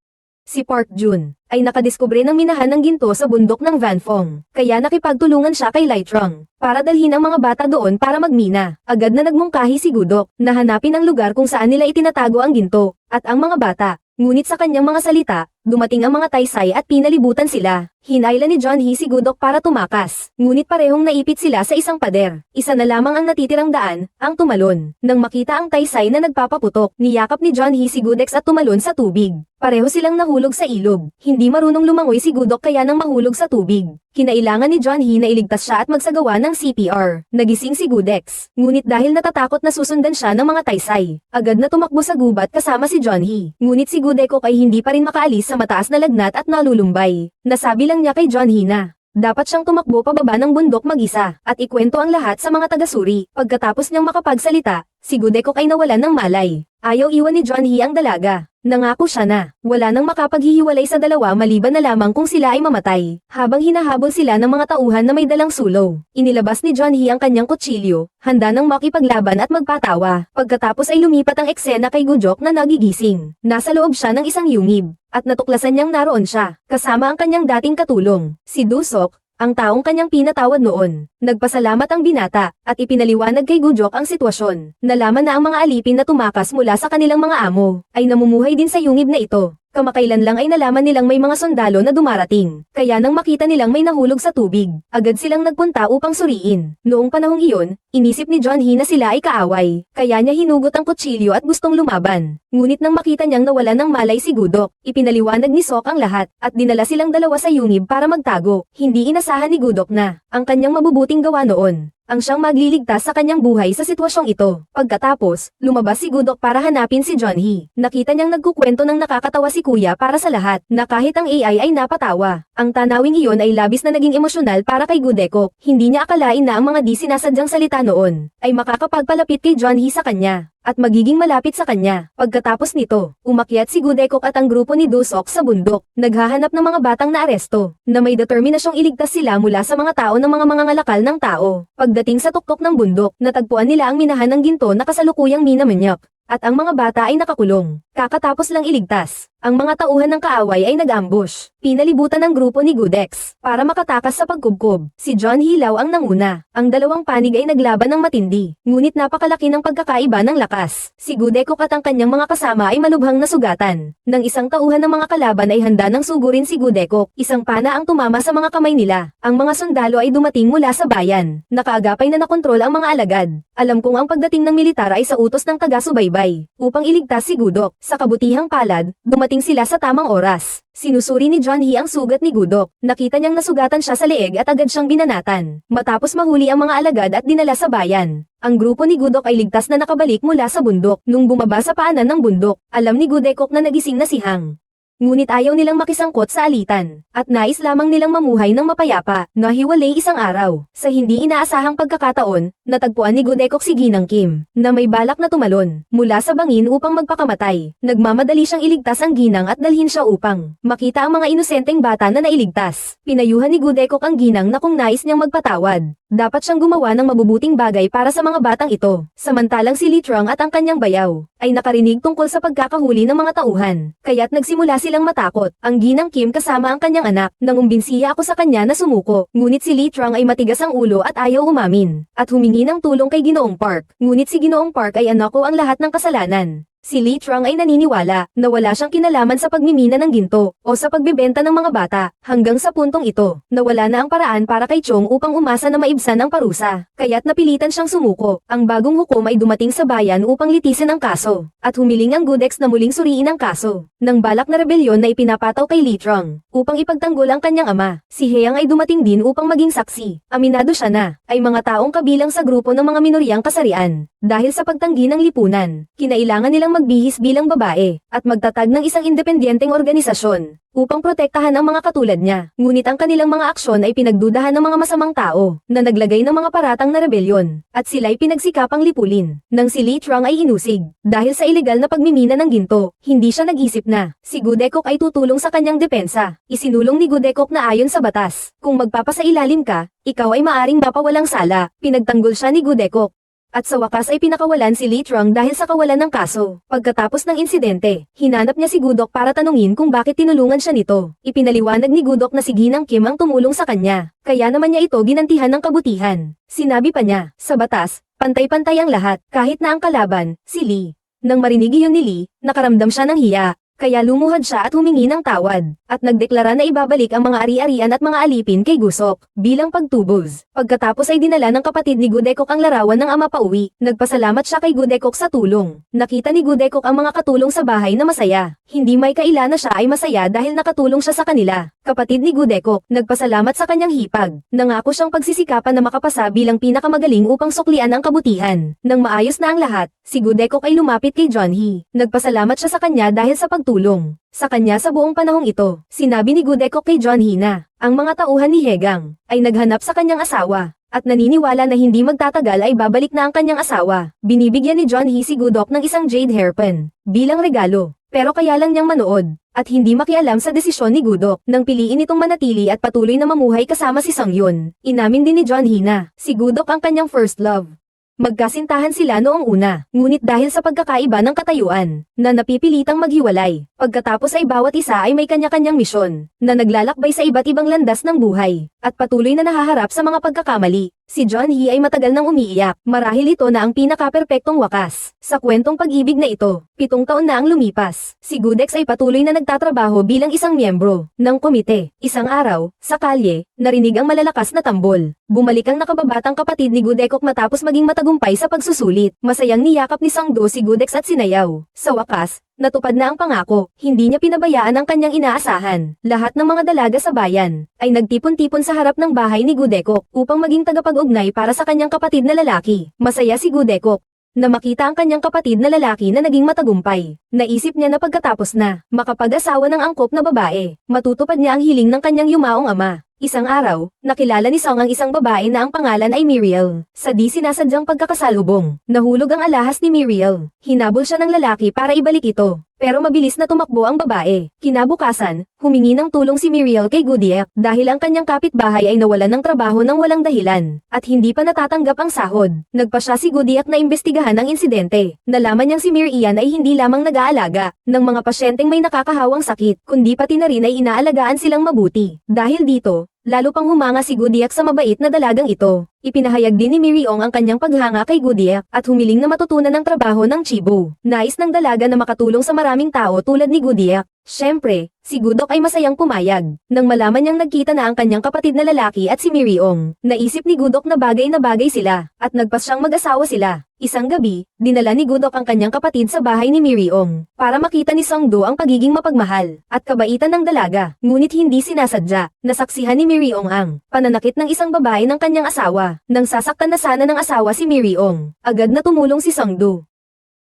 si Park Jun ay nakadiskubre ng minahan ng ginto sa bundok ng Vanfong. Kaya nakipagtulungan siya kay Lai Trong para dalhin ang mga bata doon para magmina. Agad na nagmungkahi si Gudok na hanapin ang lugar kung saan nila itinatago ang ginto at ang mga bata. Ngunit sa kanyang mga salita, dumating ang mga Taisai at pinalibutan sila. Hinayla ni John Hee si Gudok para tumakas, ngunit parehong naipit sila sa isang pader. Isa na lamang ang natitirang daan, ang tumalon. Nang makita ang Taisai na nagpapaputok, niyakap ni John Hee si Gudex at tumalon sa tubig. Pareho silang nahulog sa ilog. Hindi marunong lumangoy si Gudok kaya nang mahulog sa tubig. Kinailangan ni John Hee na iligtas siya at magsagawa ng CPR. Nagising si Gudex. Ngunit dahil natatakot na susundan siya ng mga Taisai, agad na tumakbo sa gubat kasama si John Hee. Ngunit si Gudekok ay hindi pa rin makaalis sa mataas na lagnat at nalulumbay. Nasabi lang niya kay John Hee na dapat siyang tumakbo pababa ng bundok mag-isa at ikwento ang lahat sa mga taga-suri. Pagkatapos niyang makapagsalita, si Gudekok ay nawalan ng malay. Ayaw iwan ni John Hee ang dalaga. Nangako siya na wala nang makapaghihiwalay sa dalawa maliban na lamang kung sila ay mamatay. Habang hinahabol sila ng mga tauhan na may dalang sulo, inilabas ni John Hee ang kanyang kutsilyo, handa nang makipaglaban at magpatawa. Pagkatapos ay lumipat ang eksena kay Gujok na nagigising. Nasa loob siya ng isang yungib, at natuklasan niyang naroon siya, kasama ang kanyang dating katulong, si Dusok, ang taong kanyang pinatawad noon. Nagpasalamat ang binata, at ipinaliwanag kay Gujok ang sitwasyon. Nalaman na ang mga alipin na tumakas mula sa kanilang mga amo, ay namumuhay din sa yungib na ito. Kamakailan lang ay nalaman nilang may mga sundalo na dumarating, kaya nang makita nilang may nahulog sa tubig, agad silang nagpunta upang suriin. Noong panahong iyon, inisip ni John Hee na sila ay kaaway, kaya niya hinugot ang kutsilyo at gustong lumaban. Ngunit nang makita niyang nawala ng malay si Gudok, ipinaliwanag ni Sok ang lahat, at dinala silang dalawa sa yungib para magtago. Hindi inasahan ni Gudok na ang kanyang mabubuting gawa noon ang siyang magliligtas sa kanyang buhay sa sitwasyong ito. Pagkatapos, lumabas si Gudok para hanapin si John Hee. Nakita niyang nagkukwento ng nakakatawa si Kuya para sa lahat, na kahit ang AI ay napatawa. Ang tanawing iyon ay labis na naging emosyonal para kay Gudekok. Hindi niya akalain na ang mga di sinasadyang salita noon ay makakapagpalapit kay John Hee sa kanya at magiging malapit sa kanya. Pagkatapos nito, umakyat si Gudekok at ang grupo ni Dusok sa bundok, naghahanap ng mga batang naaresto, na may determinasyong iligtas sila mula sa mga tao ng mga mangangalakal ng tao. Pagdating sa tuktok ng bundok, natagpuan nila ang minahan ng ginto na kasalukuyang minamanyak, at ang mga bata ay nakakulong. Kakatapos lang iligtas, ang mga tauhan ng kaaway ay nag-ambush. Pinalibutan ng grupo ni Gudex para makatakas sa pagkubkob. Si John Hilaw ang nanguna. Ang dalawang panig ay naglaban ng matindi, ngunit napakalaki ng pagkakaiba ng lakas. Si Gudekok at ang kanyang mga kasama ay malubhang nasugatan. Nang isang tauhan ng mga kalaban ay handa ng sugurin si Gudekok, isang pana ang tumama sa mga kamay nila. Ang mga sundalo ay dumating mula sa bayan. Nakaagapay na nakontrol ang mga alagad. Alam kong ang pagdating ng militar ay sa utos ng taga-subaybay upang iligtas si Gudok. Sa kabutihang palad, dumating sila sa tamang oras. Sinusuri ni John Hee ang sugat ni Gudok. Nakita niyang nasugatan siya sa leeg at agad siyang binanatan. Matapos mahuli ang mga alagad at dinala sa bayan, ang grupo ni Gudok ay ligtas na nakabalik mula sa bundok. Nung bumaba sa paanan ng bundok, alam ni Gudekok na nagising na si Hang. Ngunit ayaw nilang makisangkot sa alitan, at nais lamang nilang mamuhay ng mapayapa. Nahiwalay isang araw. Sa hindi inaasahang pagkakataon, natagpuan ni Gudekok si Ginang Kim, na may balak na tumalon mula sa bangin upang magpakamatay. Nagmamadali siyang iligtas ang Ginang at dalhin siya upang makita ang mga inosenteng bata na nailigtas. Pinayuhan ni Gudekok ang Ginang na kung nais niyang magpatawad, dapat siyang gumawa ng mabubuting bagay para sa mga batang ito. Samantalang si Litrang at ang kanyang bayaw ay nakarinig tungkol sa pagkakahuli ng mga tauhan, kaya't nagsimula silang matakot. Ang Ginang Kim kasama ang kanyang anak. Nang umbinsiya ako sa kanya na sumuko, ngunit si Litrang ay matigas ang ulo at ayaw umamin, at humingi ng tulong kay Ginoong Park. Ngunit si Ginoong Park ay anak ko ang lahat ng kasalanan. Si Litrang ay naniniwala na wala siyang kinalaman sa pagmimina ng ginto o sa pagbebenta ng mga bata, hanggang sa puntong ito, nawala na ang paraan para kay Chong upang umasa na maibsan ang parusa. Kaya't napilitan siyang sumuko. Ang bagong hukom ay dumating sa bayan upang litisin ang kaso, at humiling ang Gudex na muling suriin ang kaso. Nang balak na rebelyon na ipinapataw kay Litrang upang ipagtanggol ang kanyang ama, si Heang ay dumating din upang maging saksi. Aminado siya na ay mga taong kabilang sa grupo ng mga minoryang kasarian. Dahil sa pagtanggi ng lipunan, kinailangan nilang magbihis bilang babae at magtatag ng isang independyenteng organisasyon upang protektahan ang mga katulad niya. Ngunit ang kanilang mga aksyon ay pinagdudahan ng mga masamang tao na naglagay ng mga paratang na rebelyon, at sila'y pinagsikapang lipulin. Nang si Litrang ay inusig dahil sa ilegal na pagmimina ng ginto, hindi siya nag-isip na si Gudekok ay tutulong sa kanyang depensa. Isinulong ni Gudekok na ayon sa batas, kung magpapasailalim ka, ikaw ay maaring mapawalang sala. Pinagtanggol siya ni Gudekok. At sa wakas ay pinakawalan si Litrang dahil sa kawalan ng kaso. Pagkatapos ng insidente, hinanap niya si Gudok para tanungin kung bakit tinulungan siya nito. Ipinaliwanag ni Gudok na si Ginang Kim ang tumulong sa kanya, kaya naman niya ito ginantihan ng kabutihan. Sinabi pa niya, sa batas, pantay-pantay ang lahat, kahit na ang kalaban, si Lee. Nang marinig iyon ni Lee, nakaramdam siya ng hiya. Kaya lumuhad siya at humingi ng tawad, at nagdeklara na ibabalik ang mga ari-arian at mga alipin kay Gusok, bilang pagtubos. Pagkatapos ay dinala ng kapatid ni Gudekok ang larawan ng ama pauwi. Nagpasalamat siya kay Gudekok sa tulong. Nakita ni Gudekok ang mga katulong sa bahay na masaya. Hindi may kaila na siya ay masaya dahil nakatulong siya sa kanila. Kapatid ni Gudekok, nagpasalamat sa kanyang hipag. Nangako siyang pagsisikapan na makapasa bilang pinakamagaling upang suklian ang kabutihan. Nang maayos na ang lahat, si Gudekok ay lumapit kay Jeonhee. Nagpasalamat siya sa kanya dahil sa pagtulong sa kanya sa buong panahong ito. Sinabi ni Gudekok kay Jeonhee na ang mga tauhan ni Hegang ay naghanap sa kanyang asawa at naniniwala na hindi magtatagal ay babalik na ang kanyang asawa. Binibigyan ni Jeonhee si Gudok ng isang jade hairpin bilang regalo. Pero kaya lang niyang manood at hindi makialam sa desisyon ni Gudok nang piliin itong manatili at patuloy na mamuhay kasama si Songyun. Inamin din ni Jeonhee na si Gudok ang kanyang first love. Magkasintahan sila noong una, ngunit dahil sa pagkakaiba ng katayuan, na napipilitang maghiwalay. Pagkatapos ay bawat isa ay may kanya-kanyang misyon, na naglalakbay sa iba't ibang landas ng buhay, at patuloy na nahaharap sa mga pagkakamali. Si Jeonhee ay matagal nang umiiyak, marahil ito na ang pinaka-perpektong wakas. Sa kwentong pag-ibig na ito, 7 taon na ang lumipas. Si Gudex ay patuloy na nagtatrabaho bilang isang miyembro ng komite. Isang araw, sa kalye, narinig ang malalakas na tambol. Bumalik ang nakababatang kapatid ni Gudekok matapos maging matagumpay sa pagsusulit. Masayang niyakap ni Sangdo si Gudex at sinayaw. Sa wakas, natupad na ang pangako, hindi niya pinabayaan ang kanyang inaasahan. Lahat ng mga dalaga sa bayan ay nagtipon-tipon sa harap ng bahay ni Gudekok upang maging tagapag-ugnay para sa kanyang kapatid na lalaki. Masaya si Gudekok na makita ang kanyang kapatid na lalaki na naging matagumpay. Naisip niya na pagkatapos na makapag-asawa ng angkop na babae, matutupad niya ang hiling ng kanyang yumaong ama. Isang araw, nakilala ni Song ang isang babae na ang pangalan ay Miriel. Sa di sinasadyang pagkakasalubong, nahulog ang alahas ni Miriel. Hinabol siya ng lalaki para ibalik ito. Pero mabilis na tumakbo ang babae. Kinabukasan, humingi ng tulong si Miriel kay Gudiek dahil ang kanyang kapitbahay ay nawalan ng trabaho ng walang dahilan at hindi pa natatanggap ang sahod. Nagpasya si Gudiek na imbestigahan ang insidente. Nalaman niyang si Miriam ay hindi lamang nag-aalaga ng mga pasyenteng may nakakahawang sakit, kundi pati na rin ay inaalagaan silang mabuti. Dahil dito, lalo pang humanga si Gudiek sa mabait na dalagang ito. Ipinahayag din ni Miriam ang kanyang paghanga kay Gudiek at humiling na matutunan ng trabaho ng Chibo. Nais ng dalaga na makatulong sa maraming tao tulad ni Gudiek. Siyempre, si Gudok ay masayang pumayag. Nang malaman niyang nagkita na ang kanyang kapatid na lalaki at si Miriam, naisip ni Gudok na bagay sila, at nagpasyang mag-asawa sila. Isang gabi, dinala ni Gudok ang kanyang kapatid sa bahay ni Miriam, para makita ni Sangdo ang pagiging mapagmahal, at kabaitan ng dalaga. Ngunit hindi sinasadya, nasaksihan ni Miriam ang pananakit ng isang babae ng kanyang asawa. Nang sasaktan na sana ng asawa si Miriam, agad na tumulong si Sangdo.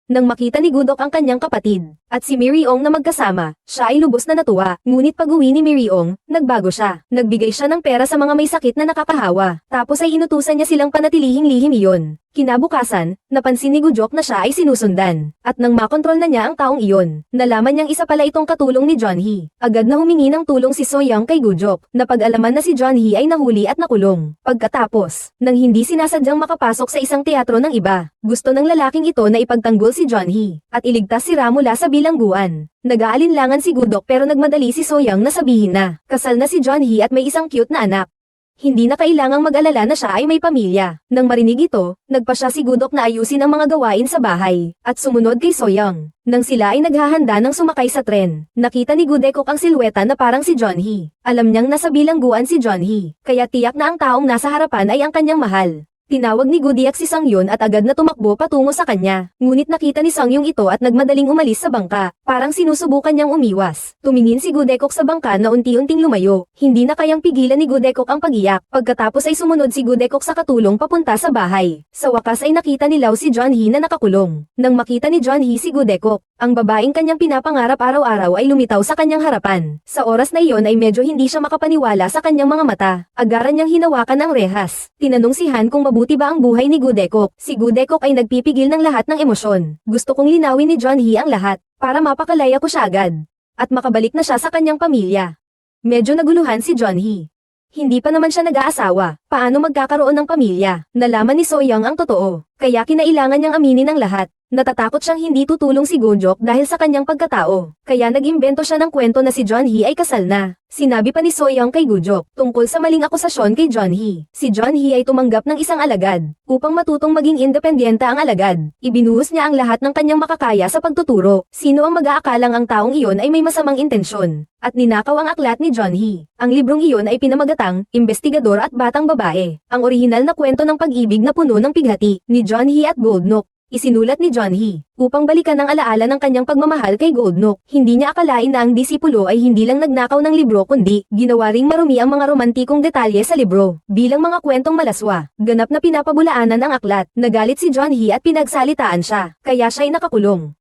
Nang makita ni Gudok ang kanyang kapatid, at si Miriam na magkasama, siya ay lubos na natuwa. Ngunit pag-uwi ni Miriam, nagbago siya. Nagbigay siya ng pera sa mga may sakit na nakakahawa. Tapos ay inutusan niya silang panatilihing lihim iyon. Kinabukasan, napansin ni Gudok na siya ay sinusundan. At nang makontrol na niya ang taong iyon, nalaman niyang isa pala itong katulong ni Jeonhee. Agad na humingi ng tulong si Soyoung kay Gudok. Napag-alaman na si Jeonhee ay nahuli at nakulong. Pagkatapos, nang hindi sinasadyang makapasok sa isang teatro ng iba, gusto ng lalaking ito na ipagtanggol si Jeonhee at iligtas si Ra mula sa bilangguan. Nag-aalinlangan si Gudok pero nagmadali si Soyoung na sabihin na kasal na si Jeonhee at may isang cute na anak. Hindi na kailangang mag-alala na siya ay may pamilya. Nang marinig ito, nagpasya si Gudok na ayusin ang mga gawain sa bahay, at sumunod kay Soyoung. Nang sila ay naghahanda ng sumakay sa tren, nakita ni Gudekok ang silweta na parang si Jeonhee. Alam niyang nasa bilangguan si Jeonhee, kaya tiyak na ang taong nasa harapan ay ang kanyang mahal. Tinawag ni Gudiak si Songyun at agad na tumakbo patungo sa kanya. Ngunit nakita ni Songyun ito at nagmadaling umalis sa bangka. Parang sinusubukan niyang umiwas. Tumingin si Gudekok sa bangka na unti-unting lumayo. Hindi na kayang pigilan ni Gudekok ang pag-iyak. Pagkatapos ay sumunod si Gudekok sa katulong papunta sa bahay. Sa wakas ay nakita ni Lau si Jeonhee na nakakulong. Nang makita ni Jeonhee si Gudekok, ang babaeng kanyang pinapangarap araw-araw ay lumitaw sa kanyang harapan. Sa oras na iyon ay medyo hindi siya makapaniwala sa kanyang mga mata. Agaran niyang hinawakan ang rehas. Tinanong si Han kung mabuti ba ang buhay ni Gudekok. Si Gudekok ay nagpipigil ng lahat ng emosyon. Gusto kong linawin ni Jeonhee ang lahat, para mapakalaya ko siya agad. At makabalik na siya sa kanyang pamilya. Medyo naguluhan si Jeonhee. Hindi pa naman siya nag-aasawa. Paano magkakaroon ng pamilya? Nalaman ni Soyoung ang totoo. Kaya kinailangan niyang aminin ang lahat. Natatakot siyang hindi tutulong si Gojok dahil sa kanyang pagkatao. Kaya nag-imbento siya ng kwento na si John-hee ay kasal na. Sinabi pa ni So-young kay Gojok tungkol sa maling akusasyon kay John-hee. Si John-hee ay tumanggap ng isang alagad. Upang matutong maging independyente ang alagad, ibinuhos niya ang lahat ng kanyang makakaya sa pagtuturo. Sino ang mag-aakalang ang taong iyon ay may masamang intensyon? At ninakaw ang aklat ni John-hee. Ang librong iyon ay pinamagatang, Investigador at Batang Babae. Ang orihinal na kwento ng pag-ibig na puno ng pighati ni John-hee at Goldnook. Isinulat ni John-hee upang balikan ang alaala ng kanyang pagmamahal kay Goldnook. Hindi niya akalain na ang disipulo ay hindi lang nagnakaw ng libro kundi ginawa ring marumi ang mga romantikong detalye sa libro. Bilang mga kwentong malaswa, ganap na pinapabulaanan ang aklat. Nagalit si John-hee at pinagsalitaan siya, kaya siya'y nakakulong.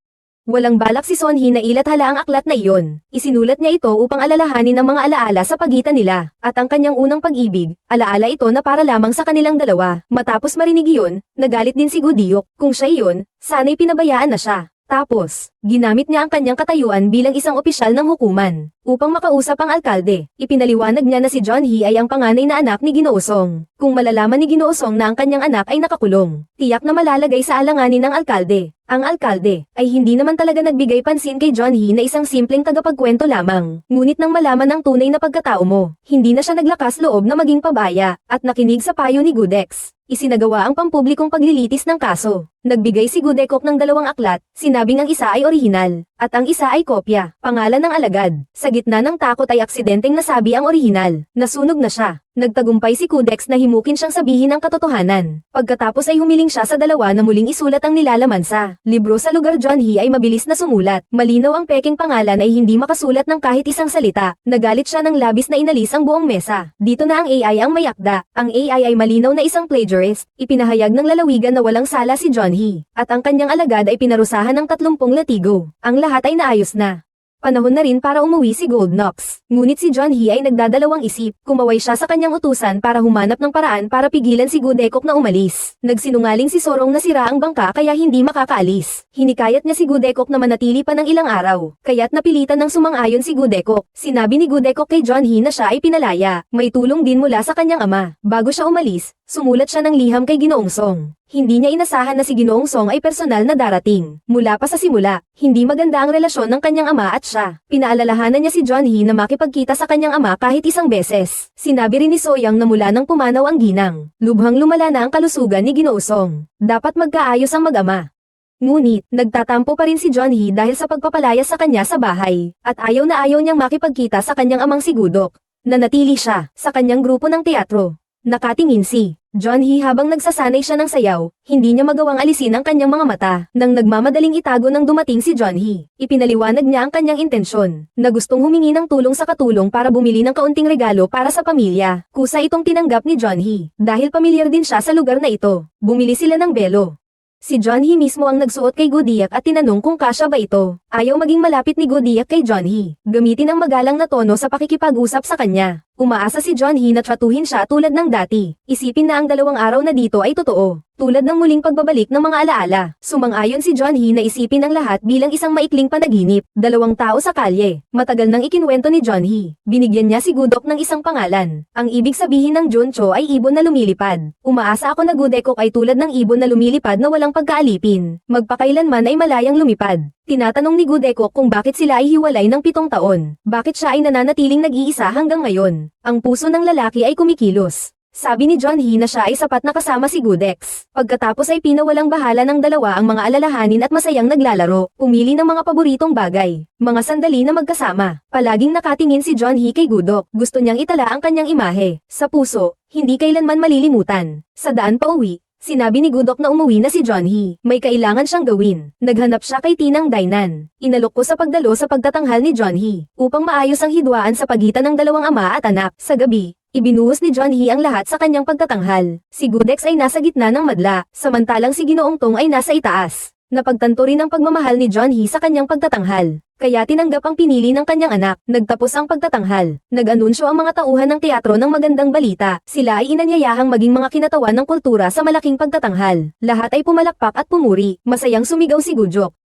Walang balak si Son-hee na ilathala ang aklat na iyon. Isinulat niya ito upang alalahanin ang mga alaala sa pagitan nila, at ang kanyang unang pag-ibig, alaala ito na para lamang sa kanilang dalawa. Matapos marinig iyon, nagalit din si Goodyeok. Kung siya iyon, sana'y pinabayaan na siya. Tapos, ginamit niya ang kanyang katayuan bilang isang opisyal ng hukuman. Upang makausap ang alkalde, ipinaliwanag niya na si John-hee ay ang panganay na anak ni Ginoo Song. Kung malalaman ni Ginoo Song na ang kanyang anak ay nakakulong, tiyak na malalagay sa alanganin ng alkalde. Ang alkalde ay hindi naman talaga nagbigay pansin kay John-hee na isang simpleng tagapagkwento lamang. Ngunit nang malaman ang tunay na pagkatao mo, hindi na siya naglakas loob na maging pabaya, at nakinig sa payo ni Goodex. Isinagawa ang pampublikong paglilitis ng kaso. Nagbigay si Goodekok ng dalawang aklat, sinabing ang isa ay orihinal, at ang isa ay kopya, pangalan ng alagad. Sa gitna ng takot ay aksidenteng nasabi ang orihinal, nasunog na siya. Nagtagumpay si Goodex na himukin siyang sabihin ang katotohanan. Pagkatapos ay humiling siya sa dalawa na muling isulat ang nilalaman sa libro. Sa lugar John-hee ay mabilis na sumulat. Malinaw ang peking pangalan ay hindi makasulat ng kahit isang salita. Nagalit siya ng labis na inalis ang buong mesa. Dito na ang AI ang may akda. Ang AI ay malinaw na isang plagiarist. Ipinahayag ng lalawigan na walang sala si John-hee. At ang kanyang alagad ay pinarusahan ng 30 latigo. Ang lahat ay naayos na. Panahon na rin para umuwi si Goldnox. Ngunit si John-hee ay nagdadalawang isip. Kumaway siya sa kanyang utusan para humanap ng paraan para pigilan si Goodekok na umalis. Nagsinungaling si Sorong na sira ang bangka kaya hindi makakaalis. Hinikayat niya si Goodekok na manatili pa ng ilang araw. Kaya't napilitan ng sumang-ayon si Goodekok. Sinabi ni Goodekok kay John-hee na siya ay pinalaya. May tulong din mula sa kanyang ama. Bago siya umalis, sumulat siya ng liham kay Ginoong Song. Hindi niya inasahan na si Ginoong Song ay personal na darating. Mula pa sa simula, hindi maganda ang relasyon ng kanyang ama at siya. Pinaalalahanan niya si John-hee na makipagkita sa kanyang ama kahit isang beses. Sinabi rin ni So-young na mula nang pumanaw ang ginang, lubhang lumala na ang kalusugan ni Ginoong Song. Dapat magkaayos ang mag-ama. Ngunit, nagtatampo pa rin si John-hee dahil sa pagpapalaya sa kanya sa bahay, at ayaw na ayaw niyang makipagkita sa kanyang amang si Gudok. Nanatili siya sa kanyang grupo ng teatro. Nakatingin si John-hee habang nagsasanay siya ng sayaw, hindi niya magawang alisin ang kanyang mga mata. Nang nagmamadaling itago nang dumating si John-hee, ipinaliwanag niya ang kanyang intensyon, na gustong humingi ng tulong sa katulong para bumili ng kaunting regalo para sa pamilya. Kusa itong tinanggap ni John-hee, dahil pamilyar din siya sa lugar na ito. Bumili sila ng belo. Si John-hee mismo ang nagsuot kay Goodyeok at tinanong kung kasya ba ito. Ayaw maging malapit ni Goodyeok kay John-hee. Gamitin ang magalang na tono sa pakikipag-usap sa kanya. Umaasa si John-hee na tratuhin siya tulad ng dati. Isipin na ang 2 araw na dito ay totoo. Tulad ng muling pagbabalik ng mga alaala. Sumang-ayon si John-hee na isipin ang lahat bilang isang maikling panaginip. 2 tao sa kalye. Matagal nang ikinwento ni John-hee. Binigyan niya si Gudok ng isang pangalan. Ang ibig sabihin ng Juncho ay ibon na lumilipad. Umaasa ako na Goodekok ay tulad ng ibon na lumilipad na walang pagkaalipin. Magpakailanman ay malayang lumipad. Tinatanong ni Goodekok kung bakit sila ay hiwalay ng 7 taon. Bakit siya ay nananatiling nag-iisa hanggang ngayon? Ang puso ng lalaki ay kumikilos. Sabi ni John-hee na siya ay sapat na kasama si Goodex. Pagkatapos ay pinawalang bahala ng dalawa ang mga alalahanin at masayang naglalaro. Pumili ng mga paboritong bagay. Mga sandali na magkasama. Palaging nakatingin si John-hee kay Gudok. Gusto niyang itala ang kanyang imahe. Sa puso, hindi kailanman malilimutan. Sa daan pa uwi, sinabi ni Gudok na umuwi na si John-hee. May kailangan siyang gawin. Naghanap siya kay Tinang Dainan. Inalok ko sa pagdalo sa pagtatanghal ni John-hee. Upang maayos ang hidwaan sa pagitan ng dalawang ama at anak. Sa gabi, ibinuhos ni John-hee ang lahat sa kanyang pagtatanghal. Si Goodex ay nasa gitna ng madla, samantalang si Ginoong Tong ay nasa itaas. Napagtanto rin ang pagmamahal ni John-hee sa kanyang pagtatanghal. Kaya tinanggap ang pinili ng kanyang anak. Nagtapos ang pagtatanghal. Nag-anunsyo ang mga tauhan ng teatro ng magandang balita. Sila ay inanyayahang maging mga kinatawan ng kultura sa malaking pagtatanghal. Lahat ay pumalakpak at pumuri. Masayang sumigaw si Gujok.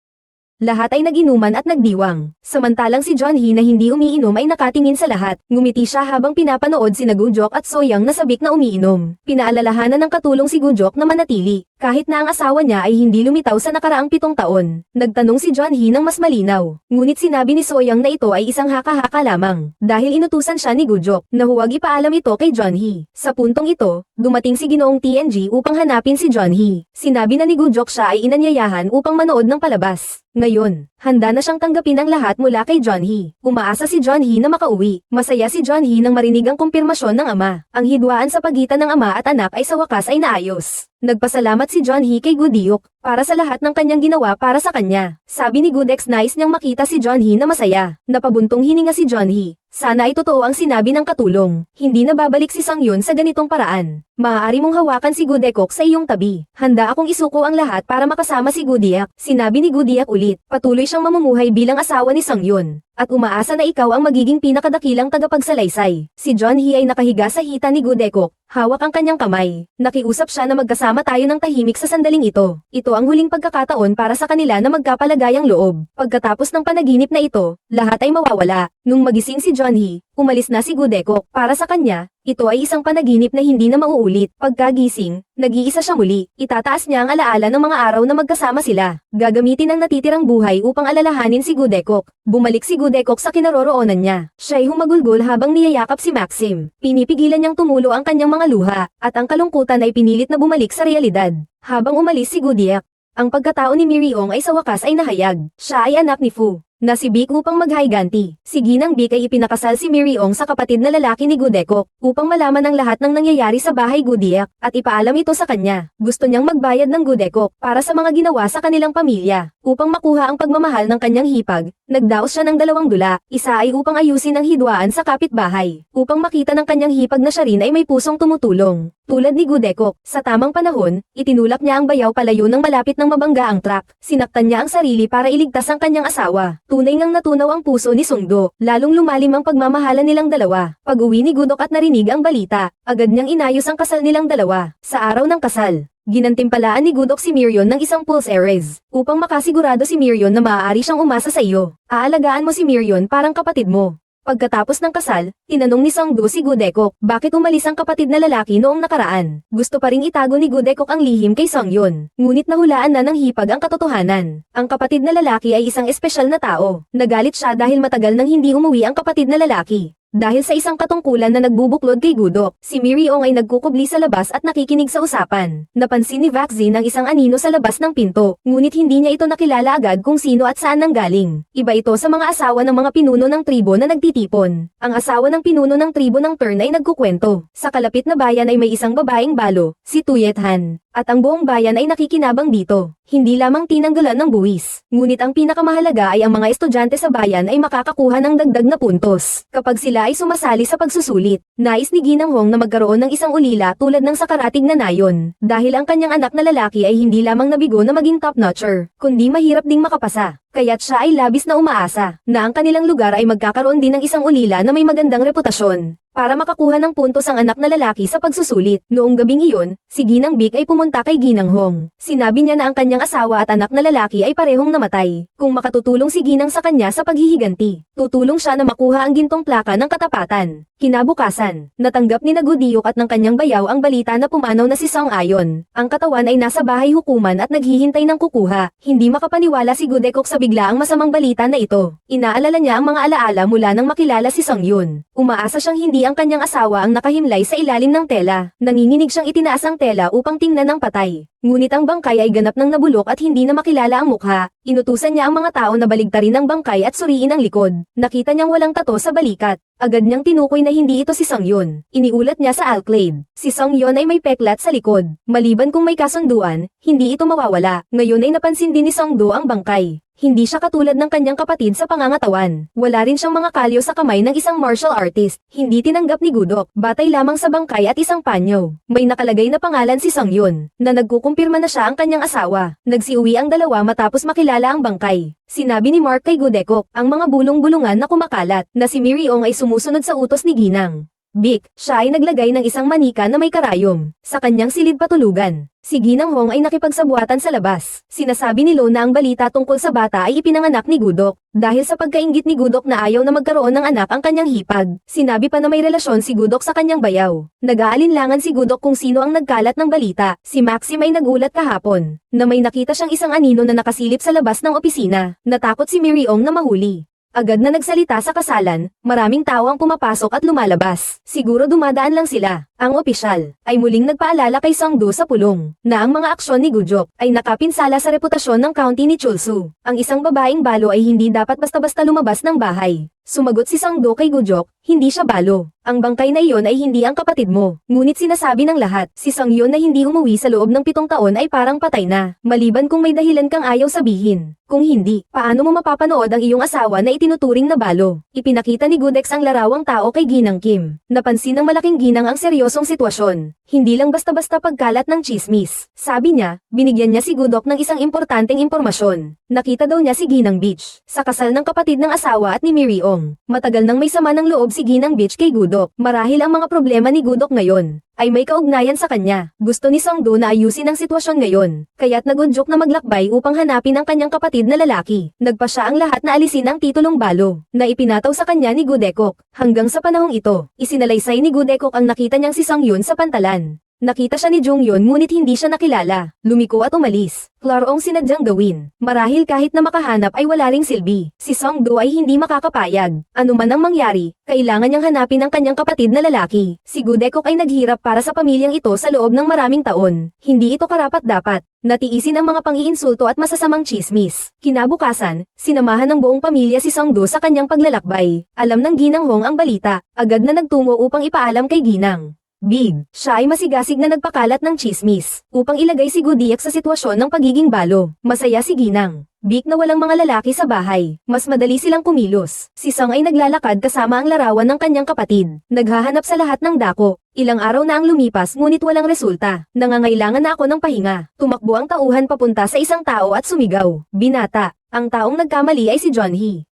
Lahat ay nag-inuman at nagdiwang. Samantalang si John-hee na hindi umiinom ay nakatingin sa lahat. Ngumiti siya habang pinapanood sina Gujok at So-young na sabik na umiinom. Pinaalalahanan ng katulong si Gujok na manatili. kahit na ang asawa niya ay hindi lumitaw sa nakaraang 7 taon. Nagtanong si John Hee ng mas malinaw. Ngunit sinabi ni Soyoung na ito ay isang haka-haka lamang. Dahil inutusan siya ni Gujok na huwag ipaalam ito kay John Hee. Sa puntong ito, dumating si Ginoong TNG upang hanapin si John Hee. Sinabi na ni Gujok siya ay inanyayahan upang manood ng palabas. Ngayon, handa na siyang tanggapin ang lahat mula kay John Hee. Umaasa si John Hee na makauwi. Masaya si John Hee nang marinig ang kumpirmasyon ng ama. Ang hidwaan sa pagitan ng ama at anak ay sa wakas ay naayos. Nagpasalamat si John Hee kay Goodyeok para sa lahat ng kanyang ginawa para sa kanya. Sabi ni Goodex nais niyang makita si John Hee na masaya. Napabuntong hininga si John Hee. Sana ay totoo ang sinabi ng katulong. Hindi na babalik si Sang-yun sa ganitong paraan. Maaari mong hawakan si Goodekok sa iyong tabi. Handa akong isuko ang lahat para makasama si Goodyeok. Sinabi ni Goodyeok ulit. Patuloy siyang mamumuhay bilang asawa ni Sang-yun. At umaasa na ikaw ang magiging pinakadakilang tagapagsalaysay. Si John Hee ay nakahiga sa hita ni Goodekok. Hawak ang kanyang kamay. Nakiusap siya na magkasama tayo ng tahimik sa sandaling ito. Ito ang huling pagkakataon para sa kanila na magkapalagayang loob. Pagkatapos ng panaginip na ito, lahat ay mawawala. Nung magising si John Hee, umalis na si Goodekok. Para sa kanya, ito ay isang panaginip na hindi na mauulit. Pagkagising, nag-iisa siya muli. Itataas niya ang alaala ng mga araw na magkasama sila. Gagamitin ang natitirang buhay upang alalahanin si Goodekok. Bumalik si Goodekok sa kinaroroonan niya. Siya ay humagulgol habang niyayakap si Maxim. Pinipigilan niyang tumulo ang kanyang mga luha, at ang kalungkutan ay pinilit na bumalik sa realidad. Habang umalis si Goodyeok, ang pagkatao ni Miriong ay sa wakas ay nahayag. Siya ay anak ni Fu na si Bik upang maghayganti. Si Ginang Bik ay ipinakasal si Miriong sa kapatid na lalaki ni Goodekok upang malaman ang lahat ng nangyayari sa bahay Goodyeok at ipaalam ito sa kanya. Gusto niyang magbayad ng Goodekok para sa mga ginawa sa kanilang pamilya. Upang makuha ang pagmamahal ng kanyang hipag, nagdaos siya ng 2 dula. Isa ay upang ayusin ang hidwaan sa kapitbahay. Upang makita ng kanyang hipag na siya rin ay may pusong tumutulong. Tulad ni Goodekok, sa tamang panahon, itinulak niya ang bayaw palayo ng malapit ng mabangga ang truck. Sinaktan niya ang sarili para iligtas ang kanyang asawa. Tunay ngang natunaw ang puso ni Sungdo. Lalong lumalim ang pagmamahalan nilang dalawa. Pag-uwi ni Gudok at narinig ang balita, agad niyang inayos ang kasal nilang dalawa. Sa araw ng kasal, ginantimpalaan ni Gudok si Mirion ng isang pulse Ares, upang makasigurado si Mirion na maaari siyang umasa sa iyo. Aalagaan mo si Mirion parang kapatid mo. Pagkatapos ng kasal, tinanong ni Songdo si Goodekok, bakit umalis ang kapatid na lalaki noong nakaraan. Gusto pa ring itago ni Goodekok ang lihim kay Songyun. Ngunit nahulaan na ng hipag ang katotohanan. Ang kapatid na lalaki ay isang espesyal na tao. Nagalit siya dahil matagal nang hindi umuwi ang kapatid na lalaki. Dahil sa isang katungkulan na nagbubuklod kay Gudok, si Miriong ay nagkukubli sa labas at nakikinig sa usapan. Napansin ni Vakzin ang isang anino sa labas ng pinto, ngunit hindi niya ito nakilala agad kung sino at saan nanggaling. Iba ito sa mga asawa ng mga pinuno ng tribo na nagtitipon. Ang asawa ng pinuno ng tribo ng Tern ay nagkukwento. Sa kalapit na bayan ay may isang babaeng balo, si Tuyet Han. At ang buong bayan ay nakikinabang dito. Hindi lamang tinanggalan ng buwis. Ngunit ang pinakamahalaga ay ang mga estudyante sa bayan ay makakakuha ng dagdag na puntos kapag sila ay sumasali sa pagsusulit. Nais ni Ginang Hong na magkaroon ng isang ulila tulad ng sa karatig na nayon. Dahil ang kanyang anak na lalaki ay hindi lamang nabigo na maging top-notcher, kundi mahirap ding makapasa. Kaya't siya ay labis na umaasa na ang kanilang lugar ay magkakaroon din ng isang ulila na may magandang reputasyon. Para makakuha ng puntos ang anak na lalaki sa pagsusulit. Noong gabing iyon, si Ginang Bik ay pumunta kay Ginang Hong. Sinabi niya na ang kanyang asawa at anak na lalaki ay parehong namatay. Kung makatutulong si Ginang sa kanya sa paghihiganti, tutulong siya na makuha ang gintong plaka ng katapatan. Kinabukasan, natanggap ni Nagudiyok at ng kanyang bayaw ang balita na pumanaw na si Song Ayon. Ang katawan ay nasa bahay hukuman at naghihintay ng kukuha. Hindi makapaniwala si Goodekok sa biglaang masamang balita na ito. Inaalala niya ang mga alaala mula nang makilala si Song Yun. Umaasa siyang hindi ang kanyang asawa ang nakahimlay sa ilalim ng tela. Nanginginig siyang itinaas ang tela upang tingnan ang patay. Ngunit ang bangkay ay ganap ng nabulok at hindi na makilala ang mukha. Inutusan niya ang mga tao na baligtarin ang bangkay at suriin ang likod. Nakita niyang walang tato sa balikat. Agad niyang tinukoy na hindi ito si Song Yun. Iniulat niya sa Alclade. Si Song Yun ay may peklat sa likod. Maliban kung may kasunduan, hindi ito mawawala. Ngayon ay napansin din ni Song Do ang bangkay. Hindi siya katulad ng kanyang kapatid sa pangangatawan. Wala rin siyang mga kalyo sa kamay ng isang martial artist. Hindi tinanggap ni Gudok. Batay lamang sa bangkay at isang panyo. May nakalagay na pangalan si Song Yun, na nagkukumpirma na siya ang kanyang asawa. Nagsiuwi ang dalawa matapos makilala ang bangkay. Sinabi ni Mark kay Goodekok, ang mga bulong-bulungan na kumakalat, na si Miriong ay sumusunod sa utos ni Ginang Bik, siya ay naglagay ng isang manika na may karayom sa kanyang silid patulugan. Si Ginang Hong ay nakipagsabuatan sa labas. Sinasabi ni Lo na ang balita tungkol sa bata ay ipinanganak ni Gudok. Dahil sa pagkainggit ni Gudok na ayaw na magkaroon ng anak ang kanyang hipag, sinabi pa na may relasyon si Gudok sa kanyang bayaw. Nag-aalinlangan si Gudok kung sino ang nagkalat ng balita. Si Maxim ay nagulat kahapon na may nakita siyang isang anino na nakasilip sa labas ng opisina. Natakot si Miriong na mahuli. Agad na nagsalita sa kasalan, maraming tao ang pumapasok at lumalabas. Siguro dumadaan lang sila. Ang opisyal ay muling nagpaalala kay Songdo sa pulong na ang mga aksyon ni Gujok ay nakapinsala sa reputasyon ng county ni Chulsu. Ang isang babaeng balo ay hindi dapat basta-basta lumabas ng bahay. Sumagot si Songdo kay Gujok, hindi siya balo. Ang bangkay na iyon ay hindi ang kapatid mo. Ngunit sinasabi ng lahat, si Songyon na hindi umuwi sa loob ng 7 taon ay parang patay na. Maliban kung may dahilan kang ayaw sabihin. Kung hindi, paano mo mapapanood ang iyong asawa na itinuturing na balo? Ipinakita ni Gudex ang larawang tao kay Ginang Kim. Napansin ng malaking ginang ang seryosong sitwasyon. Hindi lang basta-basta pagkalat ng chismis. Sabi niya, binigyan niya si Gudok ng isang importanteng impormasyon. Nakita daw niya si Ginang Beach sa kasal ng kapatid ng asawa at ni Miriong. Matagal nang may sama ng loob si Ginang Beach kay Gudok. Marahil ang mga problema ni Gudok ngayon ay may kaugnayan sa kanya. Gusto ni Songdo na ayusin ang sitwasyon ngayon, kaya't nagudyok na maglakbay upang hanapin ang kanyang kapatid na lalaki. Nagpa siya ang lahat na alisin ang titulong balo, na ipinataw sa kanya ni Gudekok. Hanggang sa panahong ito, isinalaysay ni Gudekok ang nakita niyang si Songyun sa pantalan. Nakita siya ni Jonghyun ngunit hindi siya nakilala. Lumiko at umalis. Klarong sinadyang gawin. Marahil kahit na makahanap ay wala ring silbi. Si Songdo ay hindi makakapayag. Ano man ang mangyari, kailangan niyang hanapin ang kanyang kapatid na lalaki. Si Gudekok ay naghirap para sa pamilyang ito sa loob ng maraming taon. Hindi ito karapat-dapat. Natiisin ang mga pang-iinsulto at masasamang chismis. Kinabukasan, sinamahan ng buong pamilya si Songdo sa kanyang paglalakbay. Alam ng Ginang Hong ang balita. Agad na nagtungo upang ipaalam kay Ginang Big. Siya ay masigasig na nagpakalat ng chismis upang ilagay si Gudiak sa sitwasyon ng pagiging balo. Masaya si Ginang Big na walang mga lalaki sa bahay. Mas madali silang kumilos. Si Song ay naglalakad kasama ang larawan ng kanyang kapatid. Naghahanap sa lahat ng dako. Ilang araw na ang lumipas ngunit walang resulta. Nangangailangan na ako ng pahinga. Tumakbo ang tauhan papunta sa isang tao at sumigaw. Binata. Ang taong nagkamali ay si John Hee.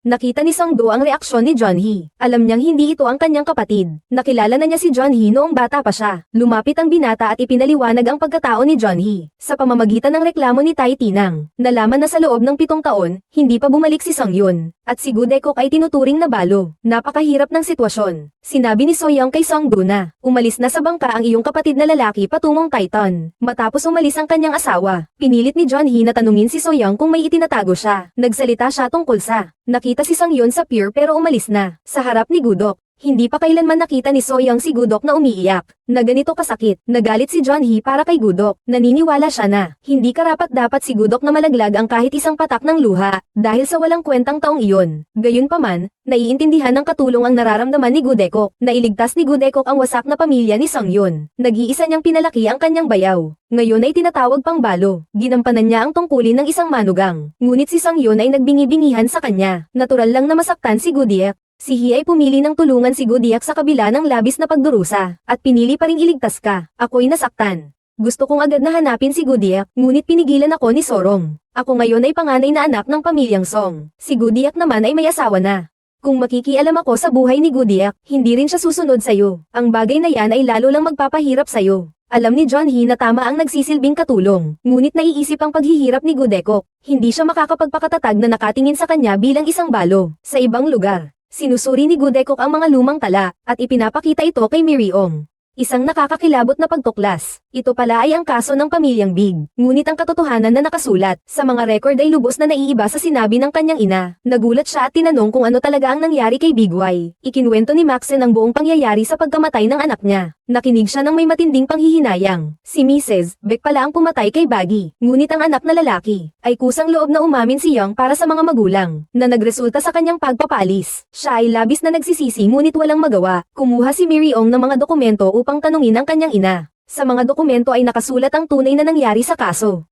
Nakita ni Songdo ang reaksyon ni John Hee. Alam niyang hindi ito ang kanyang kapatid. Nakilala na niya si John Hee noong bata pa siya. Lumapit ang binata at ipinaliwanag ang pagkatao ni John Hee. Sa pamamagitan ng reklamo ni Tai Tinang, nalaman na sa loob ng 7 taon, hindi pa bumalik si Songyun. At si Gudekok ay tinuturing na balo. Napakahirap ng sitwasyon. Sinabi ni Soyoung kay Songdo na, umalis na sa bangka ang iyong kapatid na lalaki patungong Titan. Matapos umalis ang kanyang asawa, pinilit ni John Hee na tanungin si Soyoung kung may itinatago siya. Nagsalita siya tungkol sa nakita si Songyun sa pier pero umalis na. Sa harap ni Gudok, hindi pa kailanman nakita ni Soyoung si Gudok na umiiyak. Na ganito kasakit. Nagalit si John Hee para kay Gudok. Naniniwala siya na hindi karapat-dapat si Gudok na malaglag ang kahit isang patak ng luha dahil sa walang kwentang taong iyon. Gayunpaman, naiintindihan ng katulong ang nararamdaman ni Gudekok na iligtas ni Gudekok ang wasak na pamilya ni Songyun. Nag-iisa niyang pinalaki ang kanyang bayaw. Ngayon ay tinatawag pang balo. Ginampanan niya ang tungkulin ng isang manugang. Ngunit si Songyun ay nagbingi-bingihan sa kanya. Natural lang na masaktan si Gudiak. Si Hee ay pumili ng tulungan si Gudiak sa kabila ng labis na pagdurusa, at pinili pa ring iligtas ka. Ako'y nasaktan. Gusto kong agad na hanapin si Gudiak, ngunit pinigilan ako ni Sorong. Ako ngayon ay panganay na anak ng pamilyang Song. Si Gudiak naman ay may asawa na. Kung makikialam ako sa buhay ni Gudiak, hindi rin siya susunod sa'yo. Ang bagay na yan ay lalo lang magpapahirap sa'yo. Alam ni John Hee na tama ang nagsisilbing katulong, ngunit naiisip ang paghihirap ni Gudekok. Hindi siya makakapagpakatatag na nakatingin sa kanya bilang isang balo. Sa ibang lugar, sinusuri ni Gudekok ang mga lumang tala, at ipinapakita ito kay Miriong. Isang nakakakilabot na pagtuklas. Ito pala ay ang kaso ng pamilyang Big. Ngunit ang katotohanan na nakasulat sa mga record ay lubos na naiiba sa sinabi ng kanyang ina. Nagulat siya at tinanong kung ano talaga ang nangyari kay Big Y. Ikinuwento ni Maxen ang buong pangyayari sa pagkamatay ng anak niya. Nakinig siya ng may matinding panghihinayang. Si Mrs. Beck pala ang pumatay kay Baggy. Ngunit ang anak na lalaki ay kusang loob na umamin si Young para sa mga magulang na nagresulta sa kanyang pagpapalis. Siya ay labis na nagsisisi ngunit walang magawa. Kumuha si Miriong ng mga dokumento upang tanungin ang kanyang ina. Sa mga dokumento ay nakasulat ang tunay na nangyari sa kaso.